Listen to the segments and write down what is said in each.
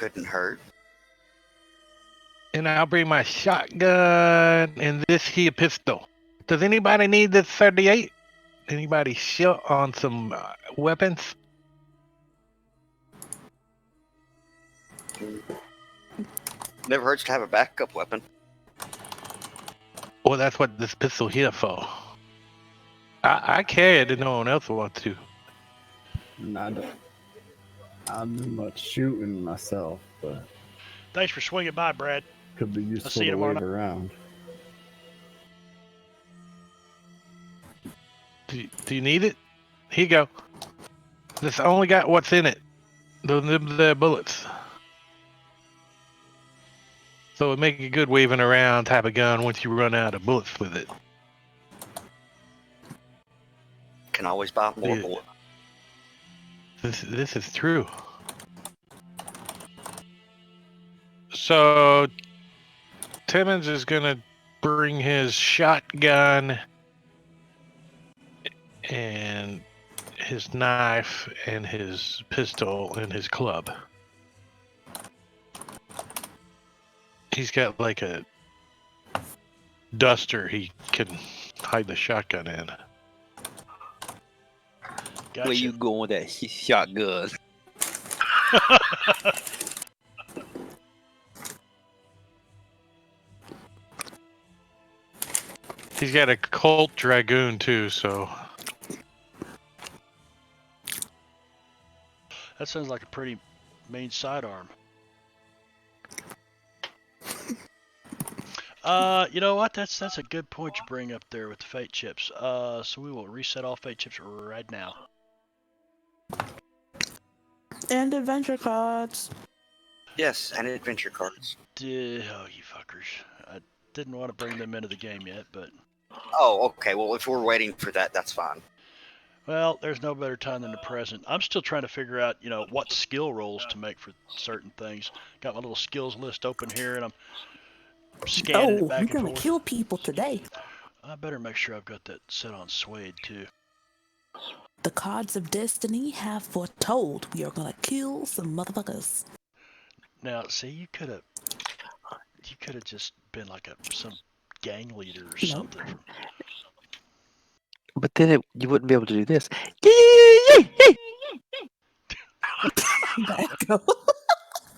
couldn't hurt. And I'll bring my shotgun and this here pistol. Does anybody need this 38? Anybody short on some weapons? Never hurts to have a backup weapon. Well, that's what this pistol here for. I carry it if no one else wants to. I do much shooting myself, but Thanks for swinging by, Brad. could be see useful you to tomorrow wave around. Do you need it? Here you go. This only got what's in it. The bullets. So it make a good waving around type of gun once you run out of bullets with it. Can always buy more Yeah. bullets. This is true. So Timmons is gonna bring his shotgun and his knife and his pistol and his club. He's got like a duster he can hide the shotgun in. Gotcha. Where you going with that shotgun? He's got a Colt Dragoon too, so That sounds like a pretty main sidearm. You know what? That's a good point you bring up there with the fate chips. So we will reset all fate chips right now. And adventure cards. Yes, and adventure cards. Oh, you fuckers! I didn't want to bring them into the game yet, but Oh, okay. Well, if we're waiting for that, that's fine. well, there's no better time than the present. I'm still trying to figure out, what skill rolls to make for certain things. Got my little skills list open here, and I'm scanning it Oh, back you're and gonna forth. kill people today. I better make sure I've got that set on Suede too. The cards of destiny have foretold we are gonna kill some motherfuckers. Now, see, you could have just been like some gang leader or Nope. something. But then you wouldn't be able to do this.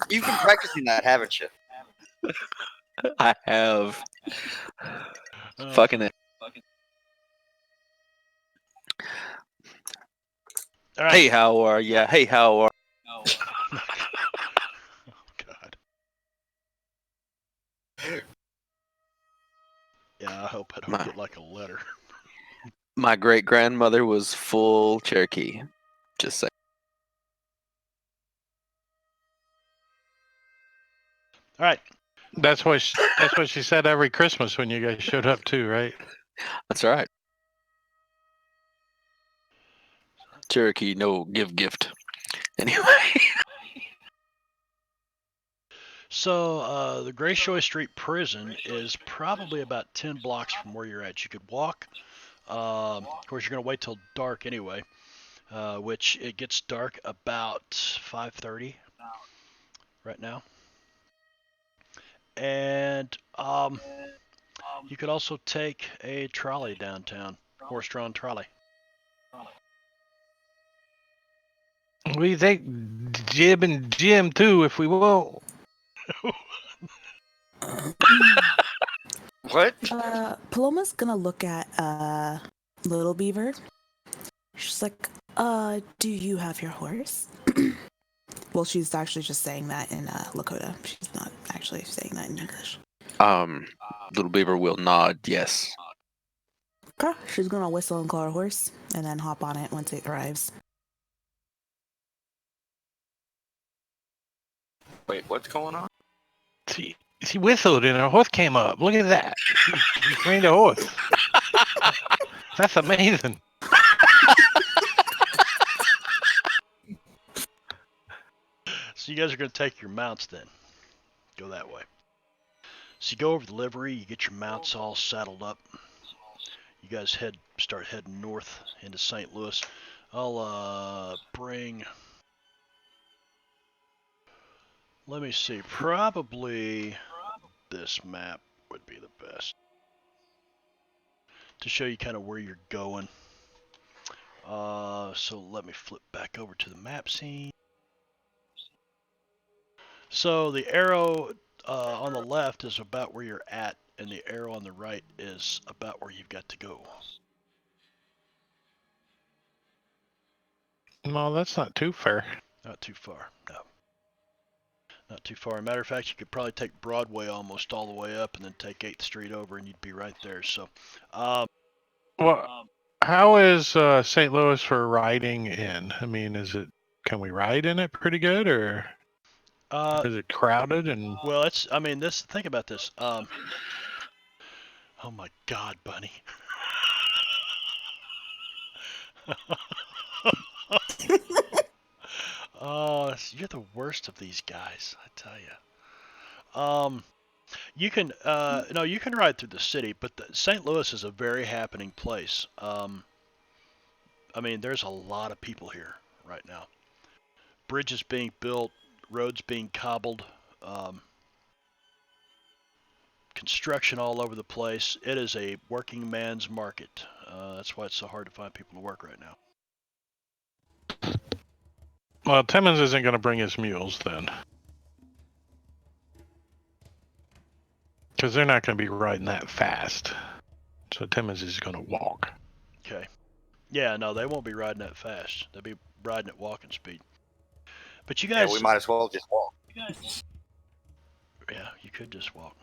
You've been practicing that, haven't you? I have. Uh, Fucking it. All right. Hey, how are ya? Hey, how are? Oh, God. Yeah, I hope I don't get like a letter. My great grandmother was full Cherokee. Just saying. All right. that's what she said every Christmas when you guys showed up too, right? That's right. Cherokee, no give gift. Anyway. So the Gracioy Street Prison is probably about 10 blocks from where you're at. You could walk. Of course, you're going to wait till dark anyway, which it gets dark about 5:30 right now. And you could also take a trolley downtown, horse-drawn trolley. We take Jib and Jim too if we will. What? Paloma's gonna look at Little Beaver. She's like, do you have your horse? Well, she's actually just saying that in Lakota. She's not actually saying that in English. Little Beaver will nod yes. Okay. She's gonna whistle and call her horse, and then hop on it once it arrives. Wait, what's going on? She whistled and her horse came up. Look at that. She trained a horse. That's amazing. So you guys are going to take your mounts then. Go that way. So you go over the livery, you get your mounts all saddled up. You guys start heading north into St. Louis. I'll bring Let me see. Probably this map would be the best to show you kind of where you're going. So let me flip back over to the map scene. So the arrow on the left is about where you're at, and the arrow on the right is about where you've got to go. No, that's not too fair. Not too far, no. Not too far. Matter of fact, you could probably take Broadway almost all the way up and then take 8th Street over and you'd be right there. So, Well, how is St. Louis for riding in? I mean, can we ride in it pretty good, or is it crowded? And well, think about this. Oh my God, Bunny. Oh, you're the worst of these guys, I tell you. You can you can ride through the city, but St. Louis is a very happening place. I mean, there's a lot of people here right now. Bridges being built, roads being cobbled, construction all over the place. It is a working man's market. That's why it's so hard to find people to work right now. well, Timmons isn't going to bring his mules then, because they're not going to be riding that fast. So Timmons is going to walk. Okay. Yeah, no, they won't be riding that fast. They'll be riding at walking speed. But you guys... Yeah, we might as well just walk. Yeah, you could just walk.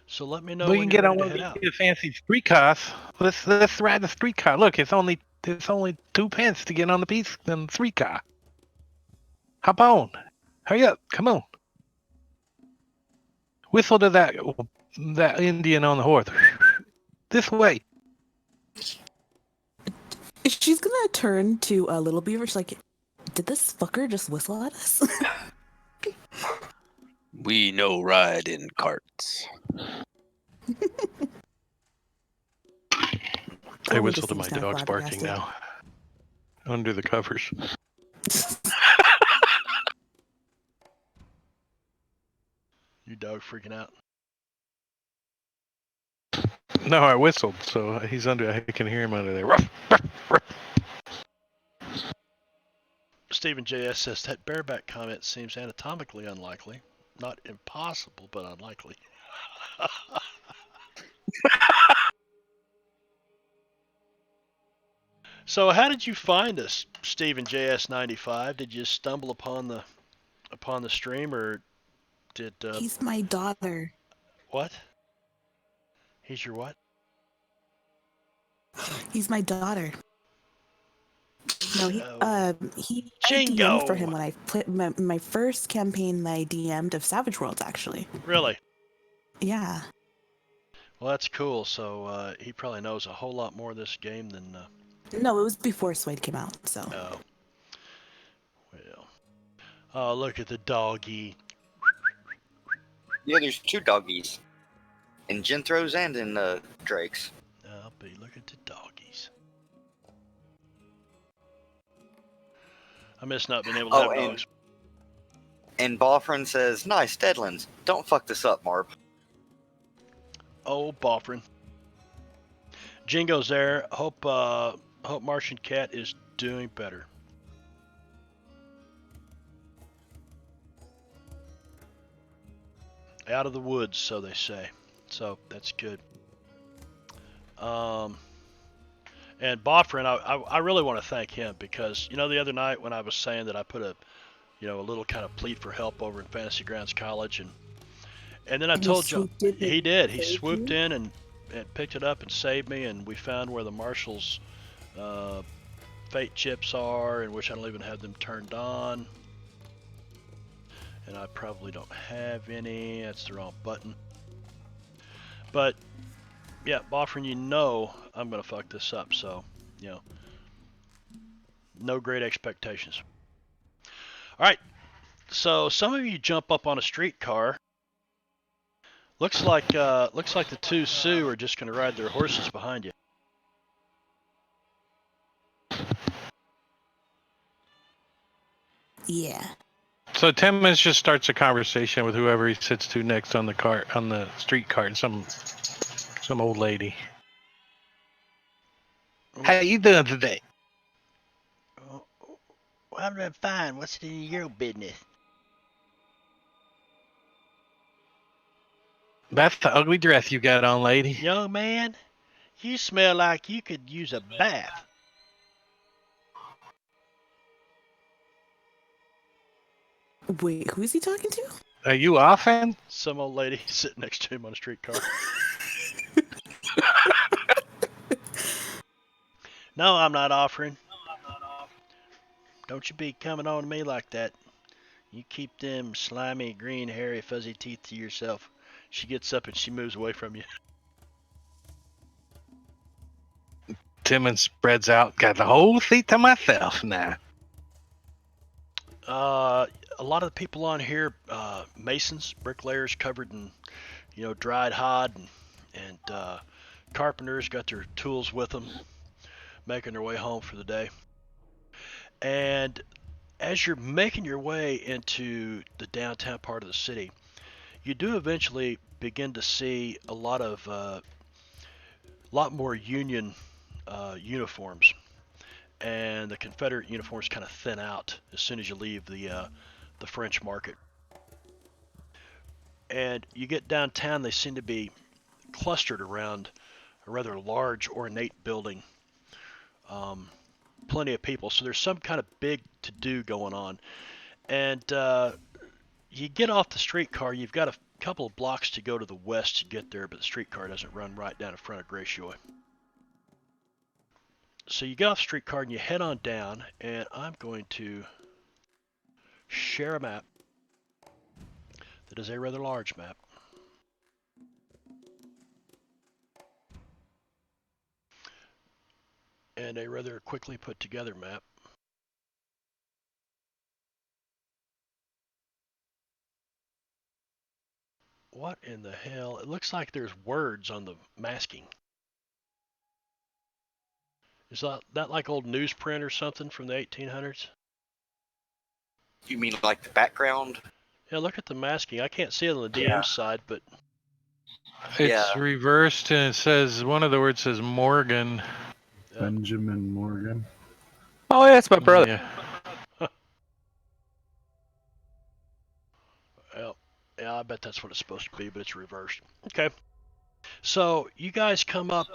So let me know We when can you're get on ready one to of head out. these fancy streetcars. Let's ride the streetcar. Look, it's only 2 pence to get on the streetcar. Hop on. Hurry up. Come on. Whistle to that Indian on the horse. This way. She's gonna turn to Little Beaver. She's like, "Did this fucker just whistle at us?" We no ride in carts. I Only whistle just to my seems kinda dog's barking flabbergasted. now. Under the covers. Your dog freaking out. No, I whistled, so he's under. I can hear him under there. Ruff, ruff, ruff. Stephen JS says that bareback comment seems anatomically unlikely. Not impossible, but unlikely. So how did you find us, Stephen JS95? Did you stumble upon the stream, or did He's my daughter. what? He's your what? He's my daughter. No, he I Jingo! DM'd for him when I put my first campaign that I DM'd of Savage Worlds, actually. Really? Yeah. Well, that's cool. So he probably knows a whole lot more of this game than. No, it was before Suede came out, so. Oh. Well. Oh, look at the doggy. Yeah, there's 2 doggies. In Jintros and in Drake's. I'll be look at the doggies. I miss not being able to have and, dogs. And Boffrin says, "Nice, Deadlands. Don't fuck this up, Marb." Oh, Boffrin. Jingo's there. Hope Martian Cat is doing better. Out of the woods, so they say. So that's good. And Boffrin, I really want to thank him because, you know, the other night when I was saying that I put a little kind of plea for help over in Fantasy Grounds College, and then I told you he did. He swooped in and picked it up and saved me, and we found where the Marshall's fate chips are, and which I don't even have them turned on. And I probably don't have any. That's the wrong button. But yeah, Boffrin, you know I'm gonna fuck this up, so no great expectations. All right, so some of you jump up on a streetcar. Looks like the 2 Sioux are just gonna ride their horses behind you. Yeah. So Timmons just starts a conversation with whoever he sits to next on the street cart. Some old lady. How you doing today? Oh, well, I'm doing fine. What's in your business? That's the ugly dress you got on, lady. Young man, you smell like you could use a bath. Wait, who is he talking to? Are you offhand? Some old lady sitting next to him on a streetcar. No, I'm not offering. Don't you be coming on to me like that. You keep them slimy, green, hairy, fuzzy teeth to yourself. She gets up and she moves away from you. Timmons spreads out. Got the whole seat to myself now. A lot of the people on here, masons, bricklayers covered in, dried hide, and carpenters got their tools with them, making their way home for the day. And as you're making your way into the downtown part of the city, you do eventually begin to see a lot more Union uniforms, and the Confederate uniforms kind of thin out as soon as you leave the French Market. And you get downtown, they seem to be clustered around a rather large, ornate building. Plenty of people, so there's some kind of big to-do going on. And you get off the streetcar, you've got a couple of blocks to go to the west to get there, but the streetcar doesn't run right down in front of Gracioy. So you get off the streetcar and you head on down, and I'm going to share a map that is a rather large map. And a rather quickly put together map. What in the hell? It looks like there's words on the masking. Is that like old newsprint or something from the 1800s? You mean like the background? Yeah, look at the masking. I can't see it on the DM side, but It's reversed and it says, one of the words says Morgan. Benjamin Morgan. Oh, yeah, it's my brother. Yeah. Well, yeah, I bet that's what it's supposed to be, but it's reversed. Okay. So you guys come up.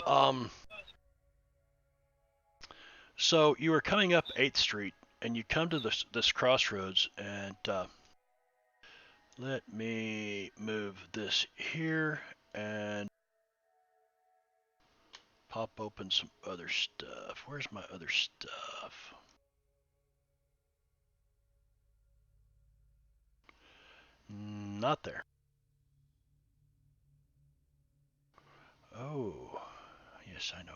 So you were coming up 8th Street, and you come to this crossroads, and let me move this here and pop open some other stuff. Where's my other stuff? Not there. Oh, yes, I know.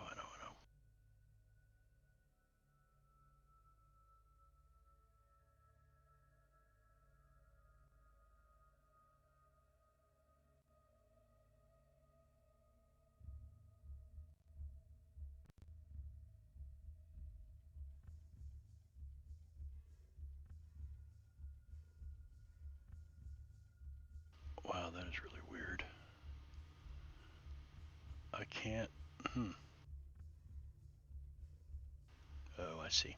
Wow, that is really weird. I can't. Oh, I see.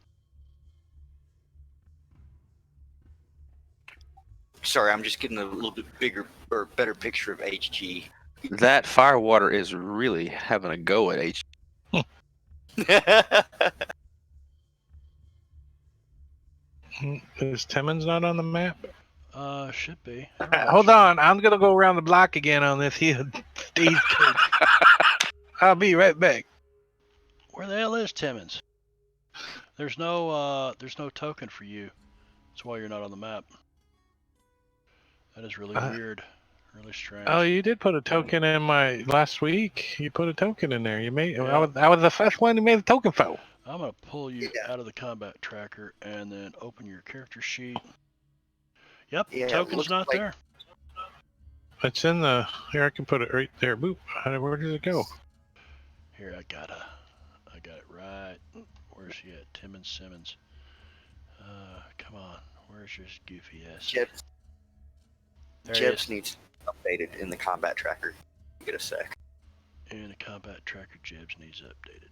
Sorry, I'm just getting a little bit bigger or better picture of HG. That firewater is really having a go at H. Is Timmons not on the map? Should be. Hold on, I'm gonna go around the block again on this here Steve coach. I'll be right back. Where the hell is Timmons? There's no token for you. That's why you're not on the map. That is really weird. Really strange. Oh, you did put a token in my last week. You put a token in there. You made. Yeah. I was the first one who made the token for. I'm gonna pull you out of the combat tracker and then open your character sheet. Yep, Yeah, token's not like- there. It's in the. Here, I can put it right there. Boop. Where did it go? Here, I got it right. Where's he at? Timmons Simmons. Come on. Where's this goofy ass? Jibs, There he Jibs is. needs to be updated in the combat tracker. Get a sec. And the combat tracker Jibs needs updated.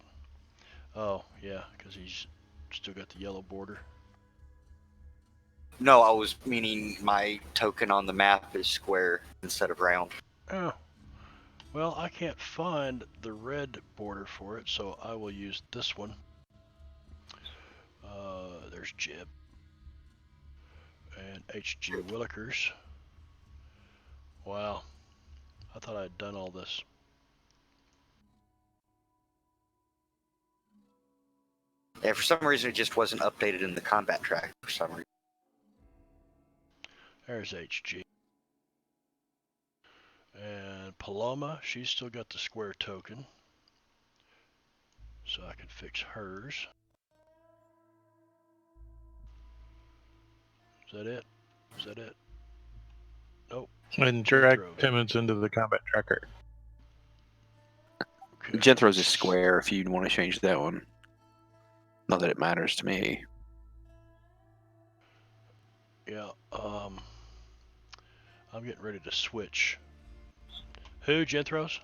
Oh, yeah, because he's still got the yellow border. No, I was meaning my token on the map is square instead of round. Oh. Well, I can't find the red border for it, so I will use this one. There's Jib. And H.G. Willikers. Wow. I thought I had done all this. Yeah, for some reason it just wasn't updated in the combat track for some reason. There's H.G. And Paloma, she's still got the square token. So I can fix hers. Is that it? Is that it? Nope. And drag Jethro. Timmons into the combat tracker. Okay. Jethro's is square if you want to change that one. Not that it matters to me. Yeah, I'm getting ready to switch. Who, Jethro's?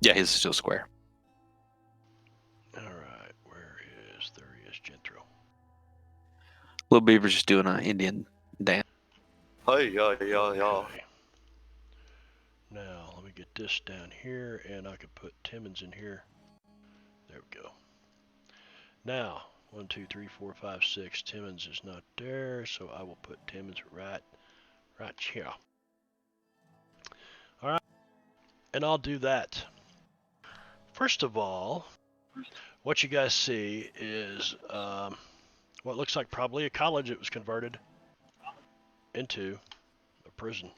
Yeah, his is still square. Alright, there he is, Jethro. Little Beaver's just doing an Indian dance. Hey, yeah. Okay. Now, let me get this down here, and I can put Timmons in here. There we go. Now, 1, 2, 3, 4, 5, 6. Timmons is not there, so I will put Timmons right here. Alright, and I'll do that. First of all, what you guys see is what looks like probably a college that was converted into a prison.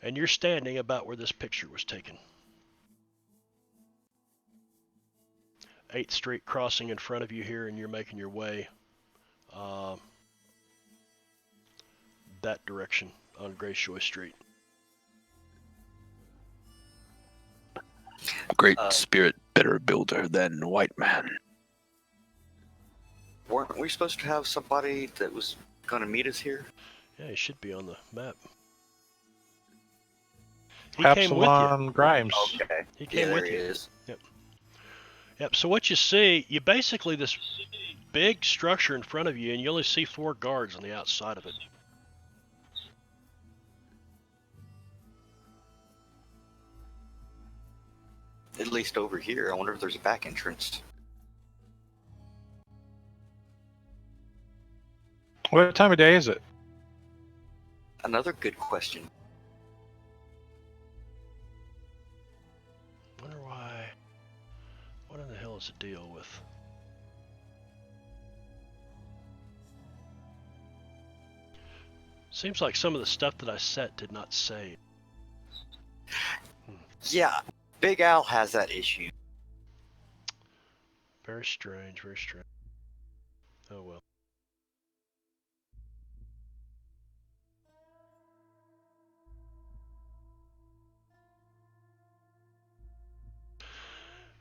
And you're standing about where this picture was taken. 8th Street crossing in front of you here, and you're making your way that direction on Gracioy Street. Great spirit, better builder than white man. Weren't we supposed to have somebody that was going to meet us here? Yeah, he should be on the map. He came with you. Absalom Grimes. Okay. He came yeah, with there you. he is. Yep, so what you see, you basically this big structure in front of you, and you only see 4 guards on the outside of it. At least over here. I wonder if there's a back entrance. What time of day is it? Another good question. Wonder why. What in the hell is the deal with? Seems like some of the stuff that I set did not save. Yeah, Big Al has that issue. Very strange, very strange. Oh well.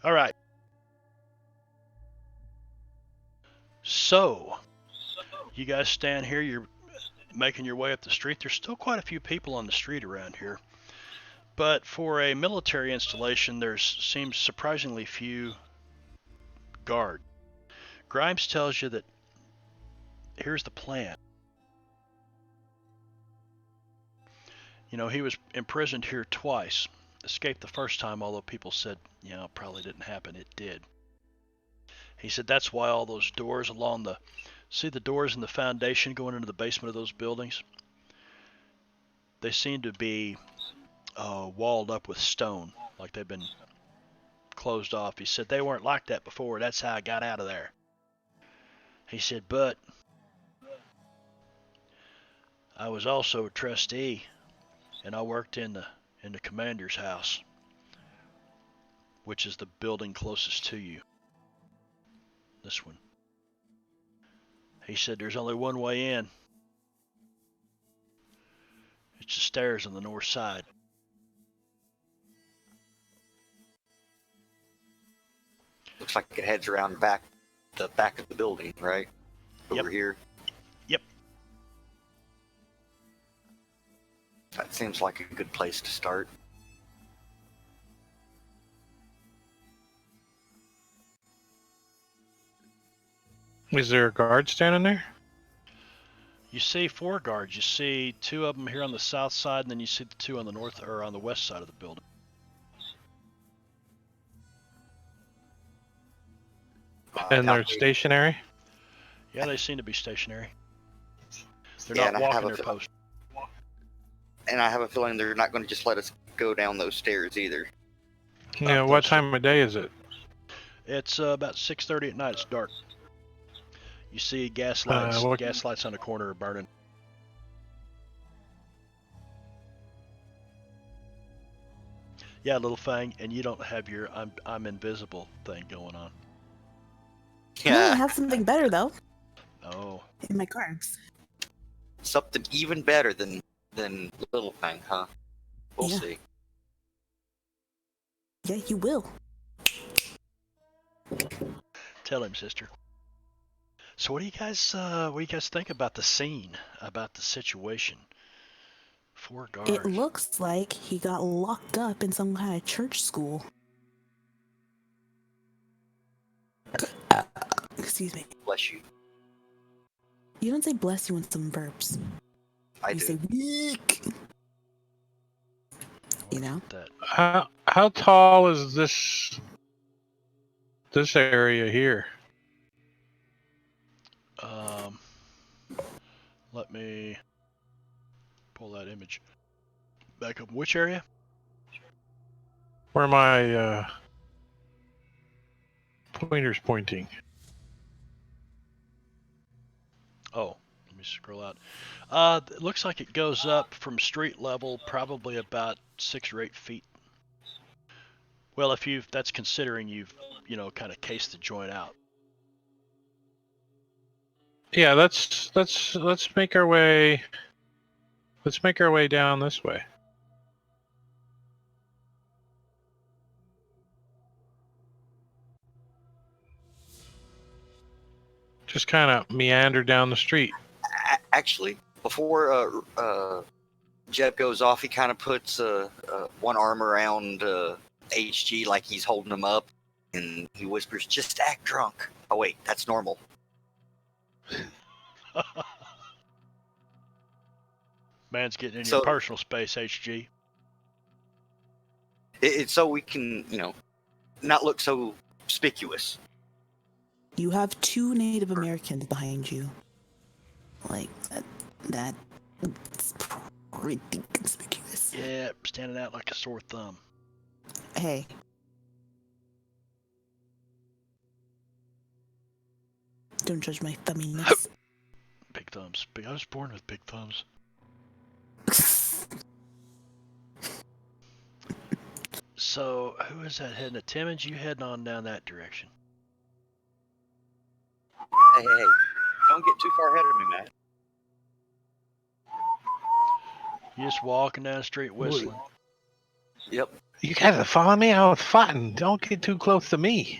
All right. So, you guys stand here, you're making your way up the street. There's still quite a few people on the street around here. But for a military installation, there seems surprisingly few guard. Grimes tells you that here's the plan. You know, he was imprisoned here twice. Escaped the first time, although people said, you know, it probably didn't happen. It did. He said that's why all those doors along the... See the doors in the foundation going into the basement of those buildings? They seem to be walled up with stone, like they've been closed off. He said they weren't like that before. That's how I got out of there. He said, but I was also a trustee, and I worked in the commander's house, which is the building closest to you. This one. He said there's only one way in. It's the stairs on the north side. Looks like it heads around the back of the building, right? over here. Yep. That seems like a good place to start. Is there a guard standing there? You see 4 guards. You see 2 of them here on the south side, and then you see the 2 on the north or on the west side of the building. And they're Copy. stationary? Yeah, they seem to be stationary. They're Yeah, not and I have walking a their feel- post. And I have a feeling they're not going to just let us go down those stairs either. Yeah, what time of day is it? It's about 6:30 at night. It's dark. You see gas lights. what- Gas lights on the corner are burning. Yeah, little Fang, and you don't have your I'm invisible thing going on. No, I have something better though Oh, in my cards. Something even better than Little Fang, huh? We'll Yeah. see. Yeah, you will. tell him, sister. So what do you guys think about the scene, about the situation? 4 guards. It looks like he got locked up in some kind of church school. Excuse me. Bless you. You don't say bless you in some verbs. I You do. say weak. You know? That How tall is this area here? let me pull that image back up. Which area? Where my pointer's pointing. Oh, let me scroll out. It looks like it goes up from street level, probably about 6 or 8 feet. Well, that's considering you've, kind of cased the joint out. Yeah, let's make our way. Let's make our way down this way. Just kind of meander down the street. Actually, before Jeb goes off, he kind of puts one arm around HG like he's holding him up, and he whispers, "Just act drunk." Oh wait, that's normal. Man's getting in So- your personal space, HG. It's so we can, not look so conspicuous. You have 2 Native Americans behind you. Like, that's pretty conspicuous. Yeah, standing out like a sore thumb. Hey. Don't judge my thumminess. Big thumbs. I was born with big thumbs. So, who is that heading? Timmons, you heading on down that direction? Hey, don't get too far ahead of me, man. You just walking down the street whistling. Yep. You guys are following me? I was fighting. Don't get too close to me.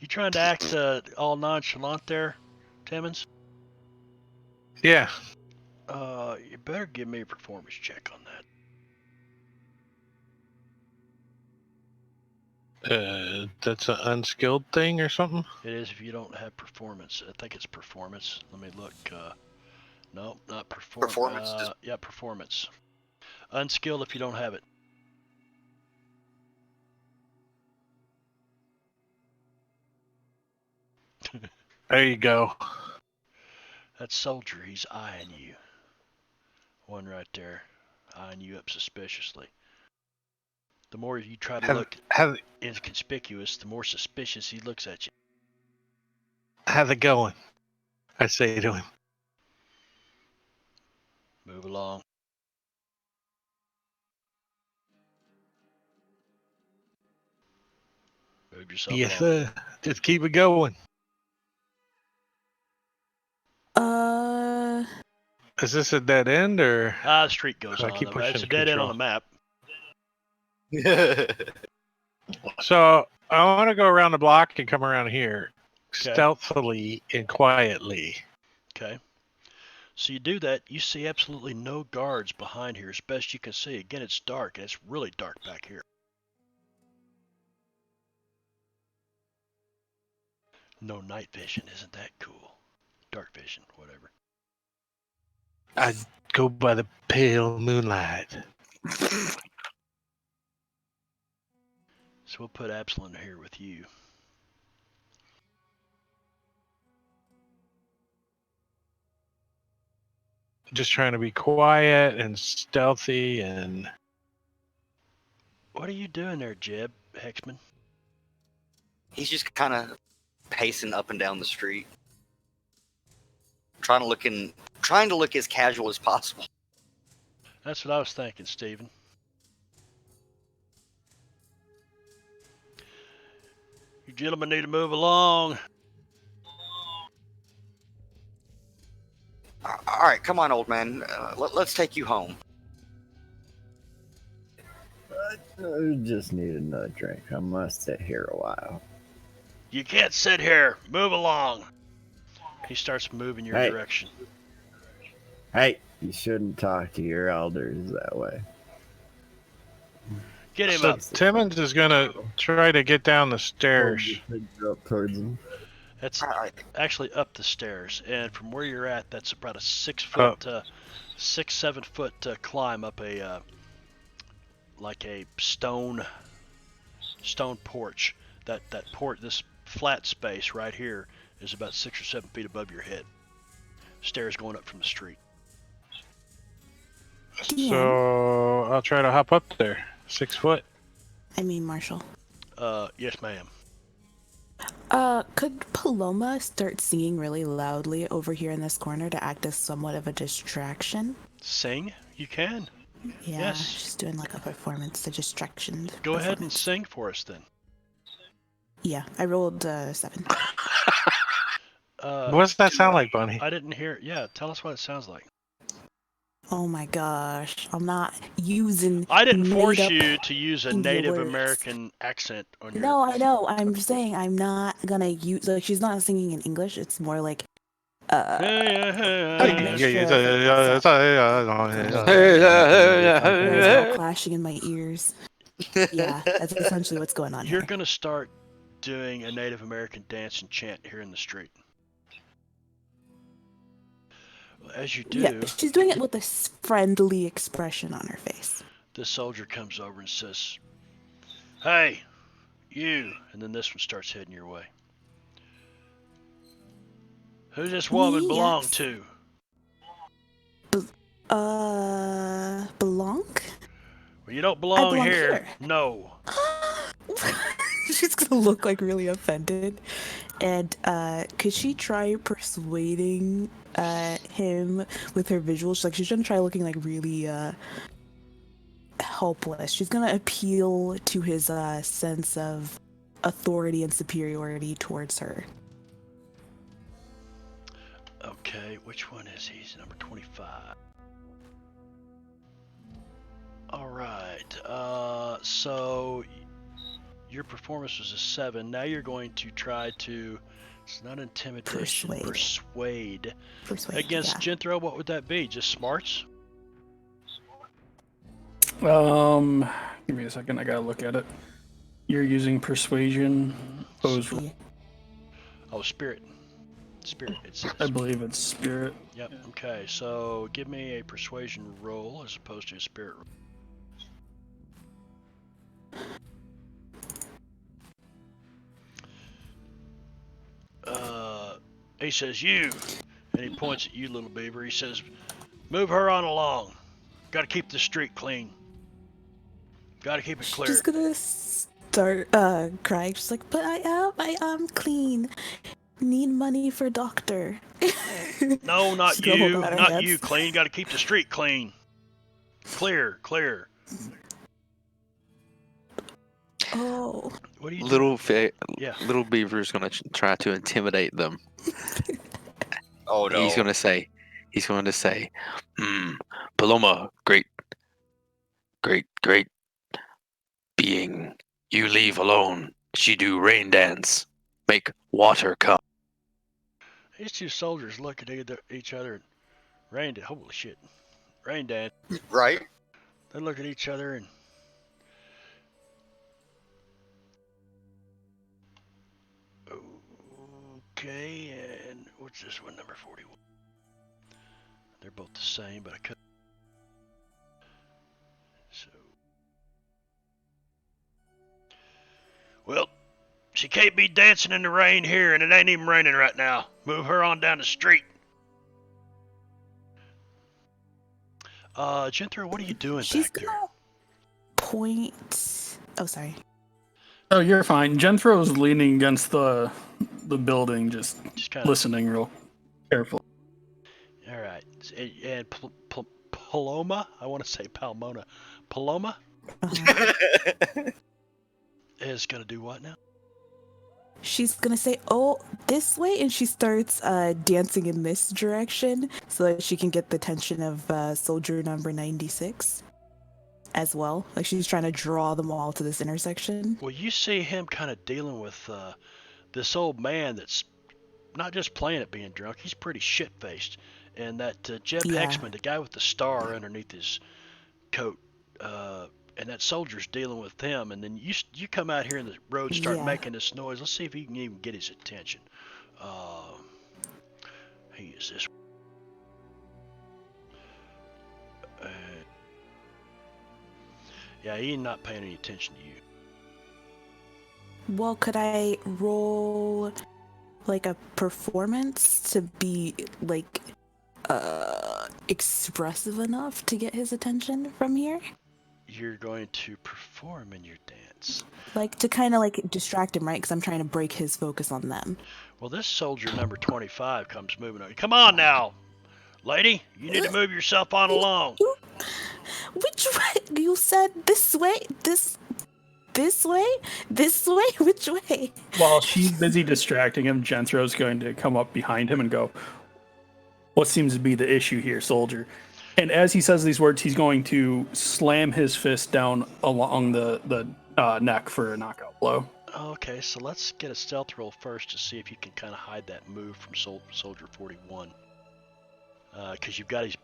You trying to act all nonchalant there, Timmons? Yeah. You better give me a performance check on that. That's an unskilled thing or something? It is if you don't have performance. I think it's performance. Let me look. No, not performance. Performance, just- Yeah, performance. Unskilled if you don't have it. There you go. That soldier, he's eyeing you. One right there, eyeing you up suspiciously. The more you try to look inconspicuous, the more suspicious he looks at you. How's it going? I say to him. Move along. Move yourself Yes, along. sir. Just keep it going. Is this a dead end or? The street goes I on. keep It's pushing a dead end on control. the map. So I want to go around the block and come around here. stealthily and quietly. Okay. So you do that. You see absolutely no guards behind here, as best you can see. Again, it's dark, and it's really dark back here. No night vision. Isn't that cool? Dark vision, whatever. I go by the pale moonlight. So we'll put Absalom here with you. Just trying to be quiet and stealthy and... What are you doing there, Jeb, Hexman? He's just kind of pacing up and down the street, trying to look as casual as possible. That's what I was thinking, Stephen. You gentlemen need to move along. All right, come on, old man. Let's take you home. I just need another drink. I must sit here a while. You can't sit here. Move along. He starts moving your Hey. direction. Hey, you shouldn't talk to your elders that way. Get him So up. Timmons is going to try to get down the stairs. Up towards him. That's All right. actually up the stairs, and from where you're at, that's about a 6 foot, 7 foot climb up a like a stone porch. That port, this flat space right here, is about 6 or 7 feet above your head. Stairs going up from the street. So I'll try to hop up there. 6 foot. I mean, Marshall. Yes, ma'am. Could Paloma start singing really loudly over here in this corner to act as somewhat of a distraction? Sing? You can. Yeah, Yes. she's doing like a performance, a distraction. Go ahead and performance. sing for us then. Yeah, I rolled 7. What does that sound like, Bunny? I didn't hear. Yeah, tell us what it sounds like. Oh my gosh, I'm not using. I didn't force made-up you to use a India Native words. American accent on your. No, I know. I'm just saying I'm not gonna use. Like, she's not singing in English. It's more like. It's all clashing in my ears. Yeah, that's essentially what's going on You're here. gonna start doing a Native American dance and chant here in the street. As you do, Yeah, she's doing it with this friendly expression on her face. this soldier comes over and says, "Hey, you," and then this one starts heading your way. Who's this woman Me, belong yes. to? Blanc? Well, you don't belong belong here. here. No. She's gonna look like really offended. And could she try persuading him with her visuals? Like, she's gonna try looking like really helpless. She's gonna appeal to his sense of authority and superiority towards her. Okay, which one is he? He's number 25. All right. So your performance was a 7. Now you're going to try to. It's not intimidation. Persuade. Against yeah. Jynthro, what would that be? Just smarts? Give me a second. I gotta look at it. You're persuasion. Pose. Yeah. Oh, spirit. Spirit. It says. I believe it's spirit. Yep. Okay. So give me a persuasion roll as opposed to a spirit roll. He says, "You," and he points at you, little beaver. He says, "Move her on along. Got to keep the street clean. Got to keep it clear." She's gonna start crying. She's like, "But I am clean. Need money for doctor." No, not She's gonna hold you. out her Not hands. you. Clean. Got to keep the street clean. Clear. Clear. Oh. What are you Little Yeah. little beaver's gonna try to intimidate them. Oh no. He's going to say, Paloma, great being. You leave alone. She do rain dance. Make water come. These two soldiers look at each other and holy shit. Rain dance. Right? They look at each other and okay, and what's this one, number 41? They're both the same, but I could. So, well, she can't be dancing in the rain here, and it ain't even raining right now. Move her on down the street. Jenthra, what are you doing She's back there? gonna point. Oh, sorry. Oh, you're fine. Jenthro's leaning against the building, just Just kind of listening real carefully. All right, and Paloma, I want to say Palmona. Paloma is gonna do what now? She's gonna say, "Oh, this way," and she starts dancing in this direction so that she can get the attention of soldier number 96 as well. Like she's trying to draw them all to this intersection. Well, you see him kind of dealing with this old man that's not just playing at being drunk; he's pretty shit-faced. And that Jeb Yeah. Hexman, the guy with the star underneath his coat, and that soldier's dealing with him. And then you come out here in the road, start Yeah. making this noise. Let's see if you can even get his attention. He is this. Yeah, he ain't not paying any attention to you. Well, could I roll like a performance to be like expressive enough to get his attention from here? You're going to perform in your dance. Like to kind of like distract him, right? Because I'm trying to break his focus on them. Well, this soldier number 25 comes moving over. Come on now, lady. You need to move yourself on along. Which way? You said this way? This way? This way? Which way? While she's busy distracting him, Jenthro's going to come up behind him and go, "What seems to be the issue here, soldier?" And as he says these words, he's going to slam his fist down along the neck for a knockout blow. Okay, so let's get a stealth roll first to see if you can kind of hide that move from Soldier 41. Because you've got his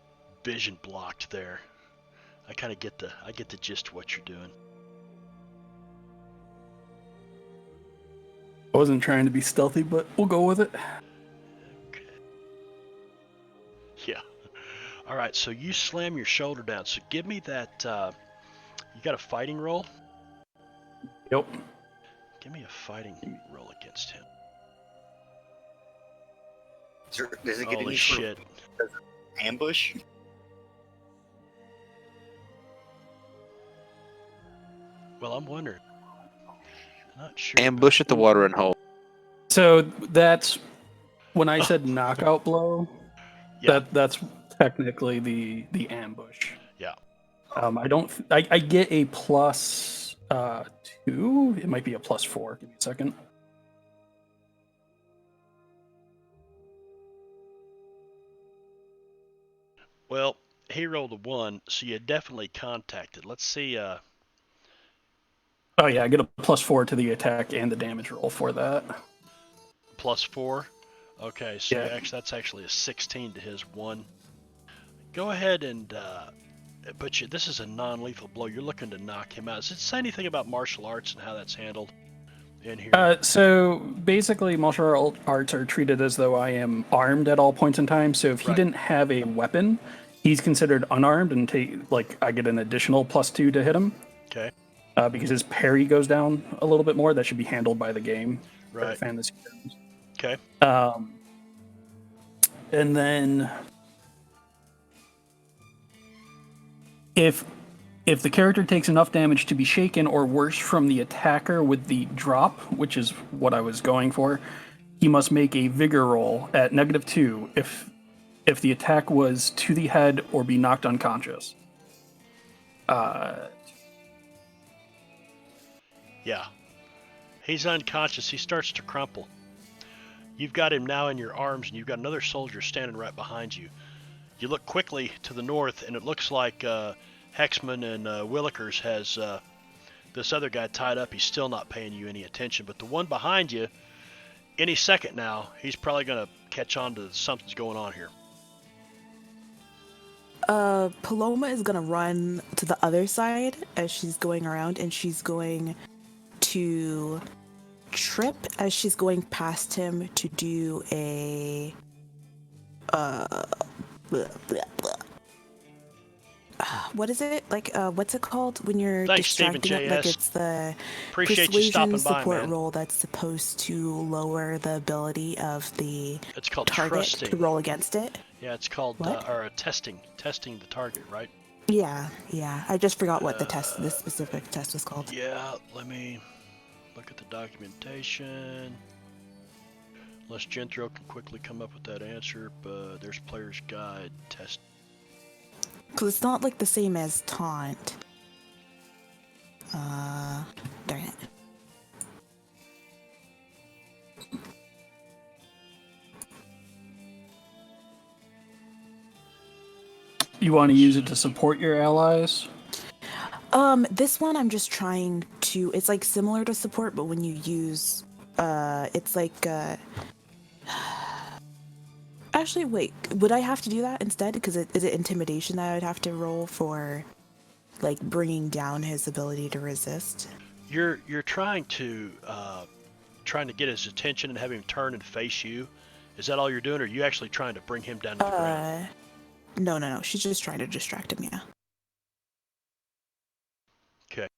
vision blocked there. I get the gist of what you're doing. I wasn't trying to be stealthy, but we'll go with it. Okay. Yeah. All right, so you slam your shoulder down. So give me that. You got a fighting roll? Yep. Give me a fighting roll against him. Does it get Holy any shit. sort of ambush? Well, I'm wondering. Not sure. Ambush at the watering hole. So that's when I said knockout blow. Yeah. That's technically the ambush. Yeah. I get a plus 2. It might be a plus 4. Give me a second. Well, he rolled a 1, so you definitely contacted. Let's see. Oh yeah, I get a plus 4 to the attack and the damage roll for that. Plus 4. Okay, so Yeah. that's actually a 16 to his 1. Go ahead and but this is a non-lethal blow. You're looking to knock him out. Does it say anything about martial arts and how that's handled in here? So basically, martial arts are treated as though I am armed at all points in time. So if he Right. didn't have a weapon, he's considered unarmed, and I get an additional plus 2 to hit him. Okay. Because his parry goes down a little bit more. That should be handled by the game. for Right. Fantasy games. Okay. And then if the character takes enough damage to be shaken or worse from the attacker with the drop, which is what I was going for, he must make a vigor roll at -2 if the attack was to the head or be knocked unconscious. Yeah. He's unconscious. He starts to crumple. You've got him now in your arms, and you've got another soldier standing right behind you. You look quickly to the north, and it looks like Hexman and Willikers has this other guy tied up. He's still not paying you any attention, but the one behind you any second now, he's probably going to catch on to something's going on here. Paloma is gonna run to the other side as she's going around, and she's going to trip as she's going past him to do a blah, blah, blah. What is it like? What's it called when you're Thanks, Stephen distracting it? Like J.S. it's the Appreciate you stopping persuasion by, support man. roll that's supposed to lower the ability of the It's called target trusting. to roll against it. Yeah, it's called What? testing the target, right? Yeah. I just forgot what this specific test was called. Yeah, let me look at the documentation. Unless Genthro can quickly come up with that answer, but there's player's guide test. Because it's not like the same as taunt. Darn it. You want to use it to support your allies? This one I'm just trying to. It's like similar to support, but when you use, it's like. Actually, wait. Would I have to do that instead? Because is it intimidation that I would have to roll for, like bringing down his ability to resist? You're trying to get his attention and have him turn and face you. Is that all you're doing, or are you actually trying to bring him down to the ground? No. She's just trying to distract him. Yeah. Okay.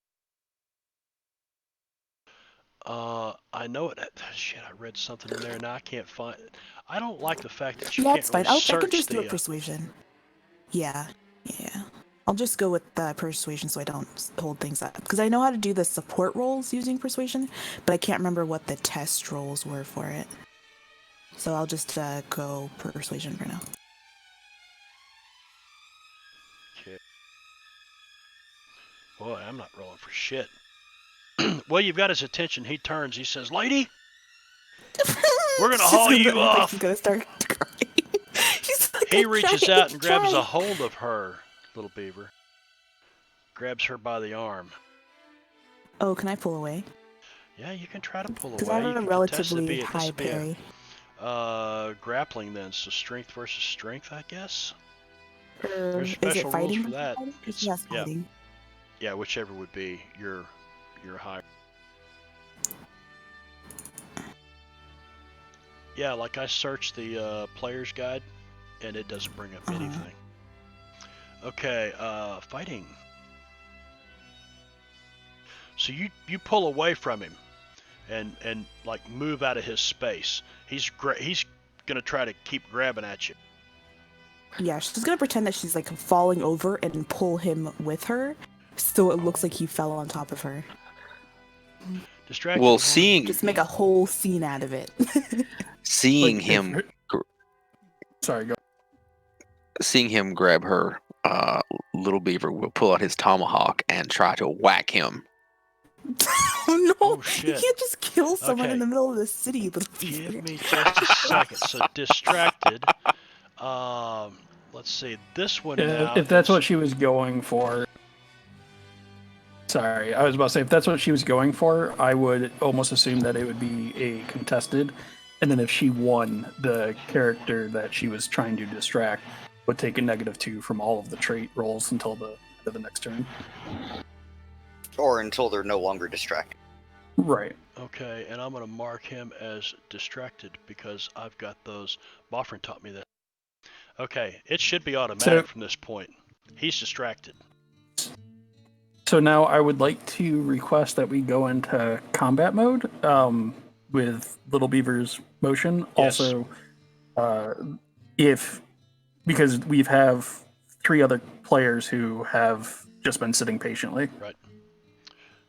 I know it. Shit, I read something in there. Now I can't find it. I don't like the fact that you That's can't fine. really I can search just do the. a persuasion. Yeah. I'll just go with persuasion so I don't hold things up. Because I know how to do the support rolls using persuasion, but I can't remember what the test rolls were for it. So I'll just go persuasion for now. Okay. Boy, I'm not rolling for shit. Well, you've got his attention. He turns. He says, "Lady, we're gonna haul you off." He's gonna start crying. He's like, He "I'm reaches trying, out and grabs trying." a hold of her, little beaver. Grabs her by the arm. Oh, can I pull away? Yeah, you can try to pull away. Because I You have a can contest it. relatively This high would be a, parry. grappling then, so strength versus strength, I guess. Is There's it special rules fighting? for that. It's It's, yeah, fighting. yeah, whichever would be your higher. Yeah, like I searched the player's guide, and it doesn't bring up anything. Okay, fighting. So you pull away from him, and like move out of his space. He's gonna try to keep grabbing at you. Yeah, she's gonna pretend that she's like falling over and pull him with her, so it looks like he fell on top of her. Distracted. Well, seeing Just make a whole scene out of it. seeing Like, him Sorry, go. seeing him grab her, little beaver will pull out his tomahawk and try to whack him. Oh no! Oh, You shit. can't just kill someone Okay. in the middle of the city. Give me just a second. So distracted. Let's see. This one now. If that's is- what she was going for. Sorry, I was about to say, if that's what she was going for, I would almost assume that it would be a contested, and then if she won, the character that she was trying to distract would take a -2 from all of the trait rolls until the end of the next turn. Or until they're no longer distracted. Right. Okay, and I'm gonna mark him as distracted because I've got those. Boffrin taught me that. Okay, it should be automatic from this point. He's distracted. So now I would like to request that we go into combat mode with Little Beaver's motion. Yes. Also, because we have 3 other players who have just been sitting patiently. Right.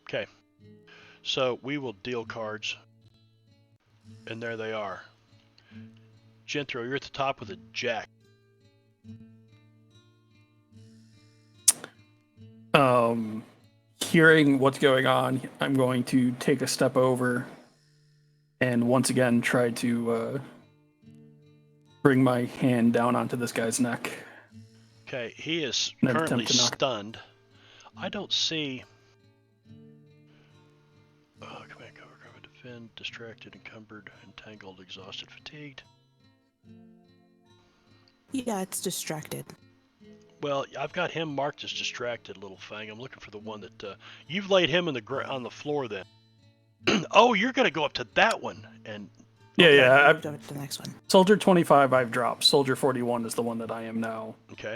Okay. So we will deal cards. And there they are. Genthro, you're at the top with a jack. Hearing what's going on, I'm going to take a step over and once again try to bring my hand down onto this guy's neck. Okay, he is An currently attempt to knock- stunned. I don't see. Command, cover, Finn, distracted, encumbered, entangled, exhausted, fatigued. Yeah, it's distracted. Well, I've got him marked as distracted, Little Fang. I'm looking for the one that you've laid him in on the floor. Then, oh, you're gonna go up to that one, and Yeah, okay. yeah. Go to the next one. Soldier 25 I've dropped. Soldier 41 is the one that I am now. Okay.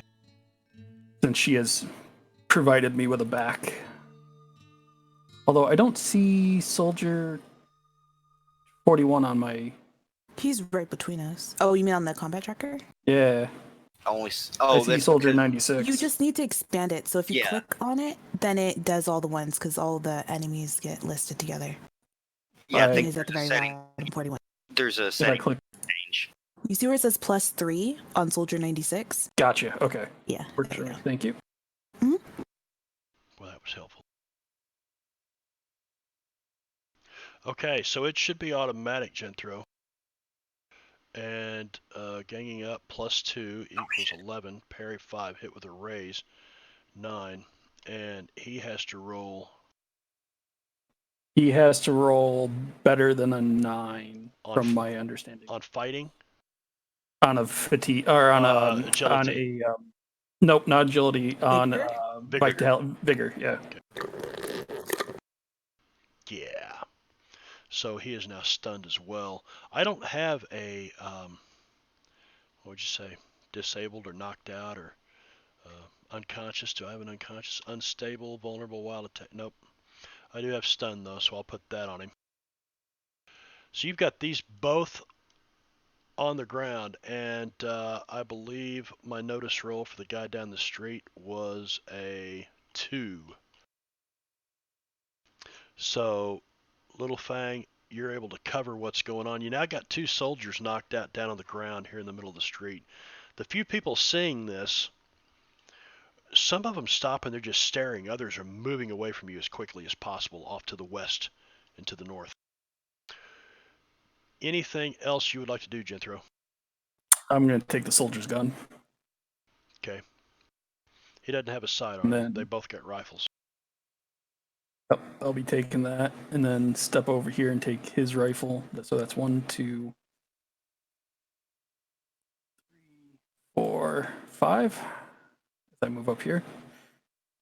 Since she has provided me with a back. Although I don't see Soldier 41 on my... He's right between us. Oh, you mean on the combat tracker? Yeah. Only. I Oh, see that's Soldier because- 96. You just need to expand it. So if you Yeah. click on it, then it does all the ones because all the enemies get listed together. Yeah, I Right. think It's at the very setting, bottom, 41. there's a Did I setting click? change. You see where it says +3 on Soldier 96? Gotcha. Okay. Yeah. For there you sure. go. Thank you. Well, that was helpful. Okay, so it should be automatic, Genthro. And ganging up +2 equals 11. Parry 5, hit with a raise 9, and he has to roll He has to roll better than a 9, On from f- my understanding. on fighting. On a fatigue, or on Agility. nope, not agility. On Vigor? vigor. Yeah. Yeah. So he is now stunned as well. I don't have a what would you say, disabled or knocked out or unconscious. Do I have an unconscious? Unstable, vulnerable, wild attack. Nope. I do have stun though, so I'll put that on him. So you've got these both on the ground, and I believe my notice roll for the guy down the street was a 2. So, Little Fang, you're able to cover what's going on. You now got 2 soldiers knocked out down on the ground here in the middle of the street. The few people seeing this, some of them stop and they're just staring. Others are moving away from you as quickly as possible off to the west and to the north. Anything else you would like to do, Genthro? I'm going to take the soldier's gun. Okay. He doesn't have a sidearm. And then- They both got rifles. Yep, I'll be taking that, and then step over here and take his rifle. So that's 1, 2, 3, 4, 5. If I move up here.